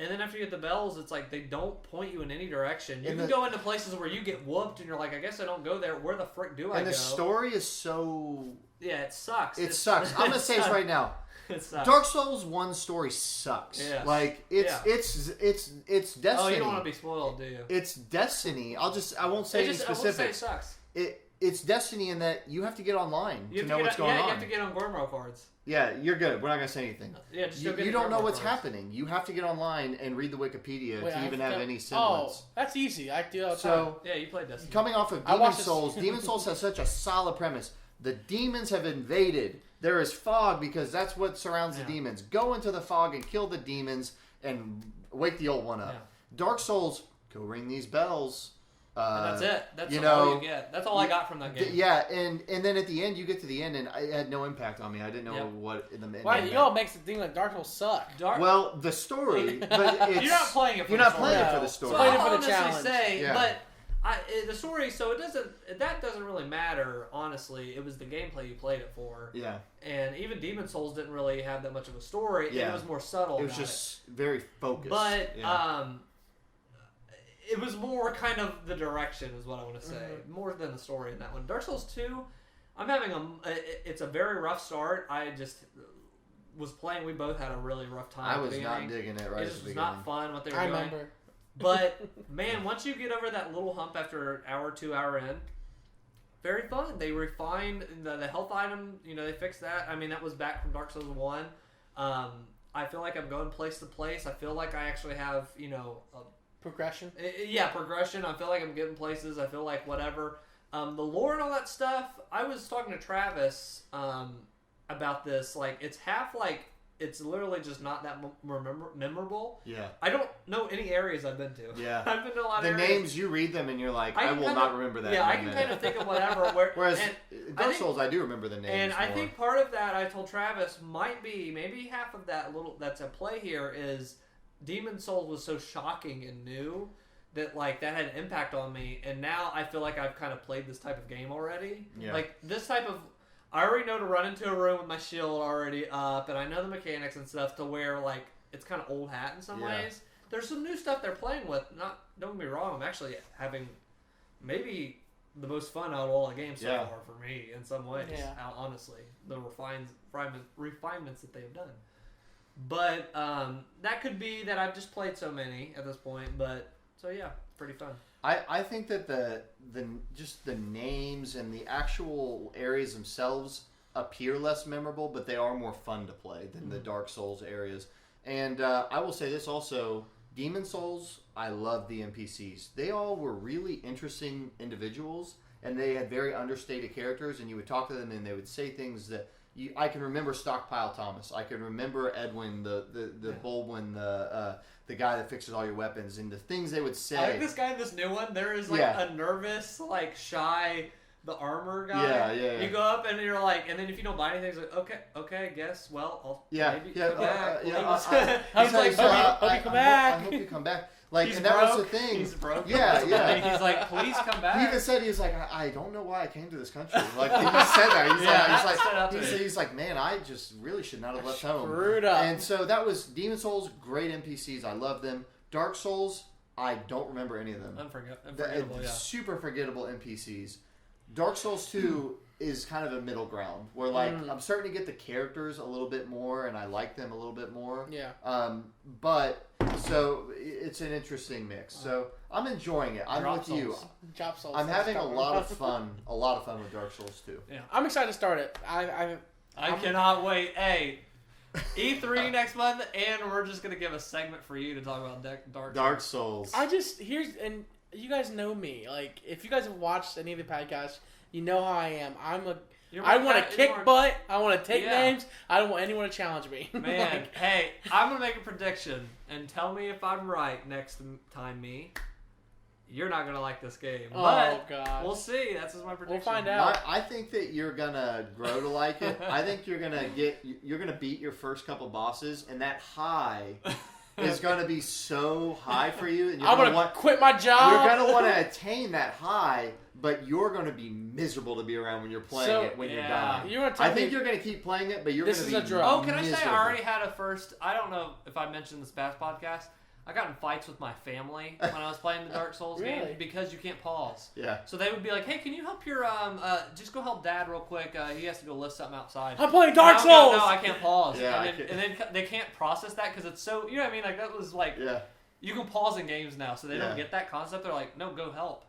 S1: And then after you get the bells, it's like they don't point you in any direction. You
S2: And
S1: can go into places where you get whooped, and you're like, I guess I don't go there. Where the frick do I go?
S2: And the story is so...
S1: Yeah, it sucks.
S2: It sucks. I'm going to say this right now.
S1: It sucks.
S2: Dark Souls 1 story sucks.
S1: Yes.
S2: Like, it's Destiny.
S1: Oh, you don't want to be spoiled, do you?
S2: It's Destiny. I won't say any specifics.
S1: I won't say it sucks.
S2: It's Destiny in that you have to get online to know what's going on.
S1: Yeah, you have to get on Gormo cards.
S2: Yeah, you're good. We're not going to say anything.
S1: Yeah, just
S2: you don't know what's happening. You have to get online and read the Wikipedia to even have any semblance.
S3: Oh, that's easy. I do that all the time.
S1: Yeah, you played Destiny.
S2: Coming off of Demon Souls, Demon Souls has such a solid premise. The demons have invaded. There is fog because that's what surrounds the demons. Go into the fog and kill the demons and wake the old one up. Yeah. Dark Souls, go ring these bells.
S1: And that's it. That's all you get. That's all I got from that game.
S2: Yeah, and then at the end, you get to the end, and it had no impact on me. I didn't know what in the end.
S3: Why you all makes it think like Dark Souls suck?
S2: Well, the story, but it's,
S1: you're not playing it. For
S2: you're not playing it for the story.
S1: So
S3: playing it
S1: I'll
S3: for the challenge.
S1: But the story. So that doesn't really matter. Honestly, it was the gameplay you played it for.
S2: Yeah.
S1: And even Demon Souls didn't really have that much of a story. Yeah. It was more subtle.
S2: It was just very focused.
S1: But it was more kind of the direction, is what I want to say, more than the story in that one. Dark Souls 2, I'm having it's a very rough start. I just was playing. We both had a really rough time.
S2: I was not digging it right at the beginning. It just was not
S1: fun what they were doing.
S3: I remember.
S1: But man, once you get over that little hump after an hour, 2 hour in, very fun. They refined the health item. You know, they fixed that. I mean, that was back from Dark Souls 1. I feel like I'm going place to place. I feel like I actually have,
S3: progression.
S1: Yeah, progression. I feel like I'm getting places. I feel like whatever. The lore and all that stuff. I was talking to Travis about this. Like, it's half like it's literally just not that memorable.
S2: Yeah.
S1: I don't know any areas I've been to.
S2: Yeah.
S1: I've been to a lot of
S2: areas.
S1: The
S2: names, you read them and you're like, I will not remember that.
S1: Yeah, I can kind of think of whatever.
S2: Whereas Dark Souls, I do remember the names.
S1: And I think part of that, I told Travis, might be, maybe half of that little that's at play here is Demon Souls was so shocking and new that like that had an impact on me, and now I feel like I've kind of played this type of game already.
S2: Yeah.
S1: Like this type of, I already know to run into a room with my shield already up, and I know the mechanics and stuff to where like it's kind of old hat in some ways. There's some new stuff they're playing with. Don't get me wrong, I'm actually having maybe the most fun out of all the games so far for me in some ways. Yeah. Honestly, the refinements that they've done. But that could be that I've just played so many at this point. But so yeah, pretty fun.
S2: I think that the just the names and the actual areas themselves appear less memorable, but they are more fun to play than the Dark Souls areas. And I will say this also, Demon Souls, I love the NPCs. They all were really interesting individuals, and they had very understated characters, and you would talk to them and they would say things that I can remember Stockpile Thomas. I can remember Edwin, the Baldwin, the guy that fixes all your weapons, and the things they would say.
S1: I like this guy in this new one. There is like a nervous, like shy, the armor guy.
S2: Yeah.
S1: You go up and you're like, and then if you don't buy anything, it's like, okay, I guess. Well, I'll maybe come back.
S3: He's like, hope you come back.
S2: I hope you come back. Like,
S1: he's
S2: and that
S1: broke.
S2: was the thing.
S1: He's broke.
S2: Yeah.
S1: He's like, please come back.
S2: He even said, he was like, I don't know why I came to this country. Like, he said that. He's like, man, I just really should not have left home.
S3: Screwed up.
S2: And so that was Demon Souls, great NPCs. I love them. Dark Souls, I don't remember any of them.
S1: Unforgettable,
S2: super forgettable NPCs. Dark Souls 2 is kind of a middle ground where like I'm starting to get the characters a little bit more and I like them a little bit more.
S3: Yeah.
S2: But so it's an interesting mix. So I'm enjoying it. I'm with you.
S3: Drop Souls.
S2: I'm having a lot of fun with Dark Souls 2.
S1: Yeah.
S3: I'm excited to start it. I
S1: cannot wait. Hey, E3 next month, and we're just gonna give a segment for you to talk about
S2: Dark Souls.
S3: And you guys know me. Like, if you guys have watched any of the podcasts, you know how I am. I want to kick butt. I want to take names. I don't want anyone to challenge me.
S1: Man, hey, I'm going to make a prediction, and tell me if I'm right next time you're not going to like this game. But
S3: God.
S1: We'll see. That's just my prediction.
S3: We'll find out.
S2: I think that you're going to grow to like it. I think you're going to beat your first couple bosses, and that high is going to be so high for you. And
S3: I'm going to quit my job.
S2: You're going to want to attain that high, but you're going to be miserable to be around when you're playing it when you're dying. I think you're going to keep playing it, but you're going to be miserable.
S1: Oh, can I say I already had a first... I don't know if I mentioned this past podcast. I got in fights with my family when I was playing the Dark Souls game because you can't pause.
S2: Yeah.
S1: So they would be like, "Hey, can you help your just go help Dad real quick? He has to go lift something outside."
S3: I'm playing Dark Souls.
S1: No, I can't pause.
S2: Yeah,
S1: and then they can't process that because it's so, you know what I mean? Like that was like, you can pause in games now, so they don't get that concept. They're like, "No, go help."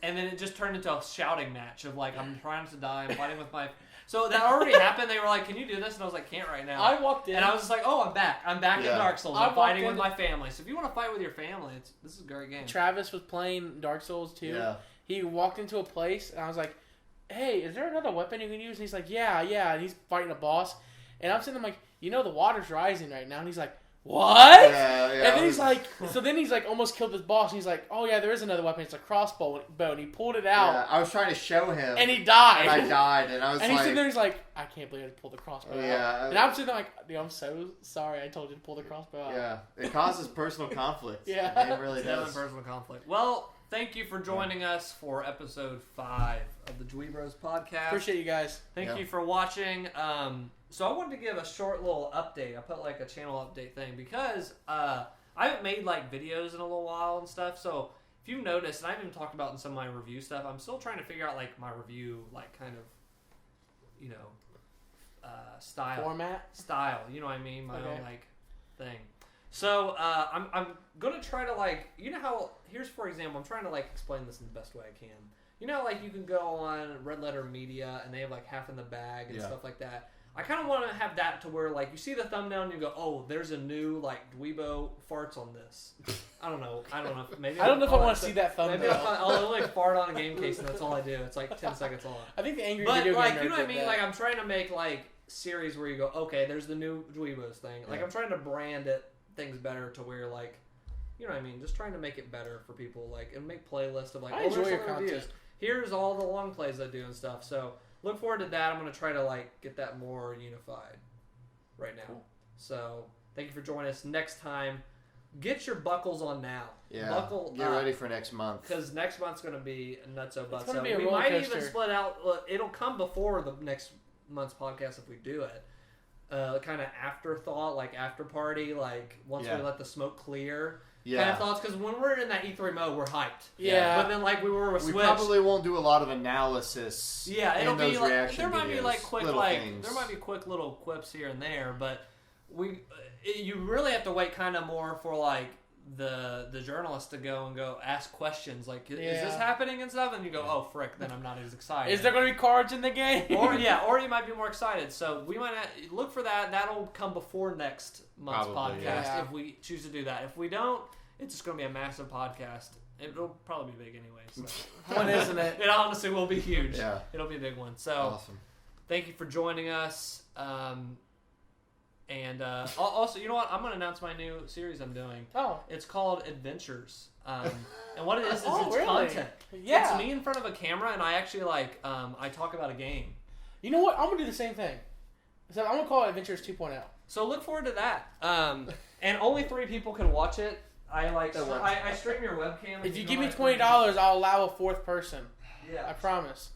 S1: And then it just turned into a shouting match of like, I'm trying to die, I'm fighting with my... So that already happened. They were like, can you do this? And I was like, can't right now.
S3: I walked in.
S1: And I was just like, oh, I'm back. I'm back in Dark Souls. I'm fighting with my family. So if you want to fight with your family, this is a great game.
S3: Travis was playing Dark Souls too.
S2: Yeah.
S3: He walked into a place, and I was like, hey, is there another weapon you can use? And he's like, yeah. And he's fighting a boss. And I'm sitting there like, the water's rising right now. And he's like, what?
S2: Yeah,
S3: and then he's like, almost killed this boss. And he's like, oh yeah, there is another weapon. It's a crossbow. And he pulled it out.
S2: Yeah, I was trying to show him.
S3: And he died.
S2: And I died. And I was
S3: and he's sitting there, he's like, I can't believe I pulled the crossbow out. And I'm sitting there like, dude, I'm so sorry I told you to pull the crossbow out.
S2: Yeah. It causes personal conflict.
S3: Yeah.
S2: It really does.
S1: Personal conflict. Well, thank you for joining us for episode 5 of the DweeBros podcast.
S3: Appreciate you guys.
S1: Thank you for watching. So I wanted to give a short little update. I put like a channel update thing because I haven't made like videos in a little while and stuff. So if you've noticed, and I haven't even talked about in some of my review stuff, I'm still trying to figure out like my review, like kind of, style.
S3: Format?
S1: Style, you know what I mean? My own like thing. So I'm gonna try to like, how, here's for example, I'm trying to like explain this in the best way I can. Like you can go on Red Letter Media and they have like half in the bag and stuff like that. I kind of want to have that to where, like, you see the thumbnail and you go, oh, there's a new, like, Dweebo farts on this. I don't know. Maybe
S3: I don't know if I want to see that thumbnail.
S1: Maybe I'll like, fart on a game case and that's all I do. It's, like, 10 seconds long.
S3: I think the angry
S1: but,
S3: video
S1: like,
S3: game
S1: you know what I mean?
S3: that.
S1: Like, I'm trying to make, like, series where you go, okay, there's the new Dweebos thing. Like, I'm trying to brand things better to where, like, you know what I mean? Just trying to make it better for people, like, and make playlists of, like,
S3: I enjoy your
S1: reviews.
S3: content.
S1: Here's all the long plays I do and stuff. So, look forward to that. I'm going to try to, like, get that more unified right now. Cool. So, thank you for joining us. Next time, get your buckles on now.
S2: Yeah. Get ready for next month.
S1: Because next month's going to be nutso butso.
S3: It's going to be a
S1: we
S3: roller
S1: might
S3: coaster.
S1: even split out. It'll come before the next month's podcast if we do it. Kind of afterthought, like after party, like once we let the smoke clear.
S2: Yeah.
S1: Kind of thoughts, because when we're in that E3 mode, we're hyped.
S3: Yeah.
S1: But then, like we were with Switch,
S2: we probably won't do a lot of analysis.
S1: Yeah, it'll
S2: in
S1: be
S2: those
S1: like
S2: reaction
S1: there might be
S2: videos,
S1: like quick
S2: little
S1: like
S2: things.
S1: there might be quick little quips here and there, but you really have to wait kind of more for like the journalist to go ask questions like is this happening and stuff, and you go, oh frick, then I'm not as excited.
S3: Is there going to be cards in the game?
S1: or you might be more excited. So we might look for that. That'll come before next month's podcast if we choose to do that. If we don't, it's just going to be a massive podcast. It'll probably be big anyway. So.
S3: When isn't it?
S1: It honestly will be huge.
S2: Yeah.
S1: It'll be a big one. So
S2: awesome. Thank
S1: you for joining us. And also, you know what? I'm going to announce my new series I'm doing.
S3: Oh.
S1: It's called Adventures. And what it is it's
S3: really?
S1: content.
S3: Yeah.
S1: It's me in front of a camera, and I actually I talk about a game.
S3: You know what? I'm going to do the same thing. So I'm going to call it Adventures 2.0.
S1: So look forward to that. And only 3 people can watch it. I stream your webcam.
S3: If you give me $20, I'll allow a 4th person.
S1: Yeah.
S3: I promise.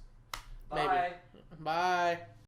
S1: Bye.
S3: Maybe. Bye.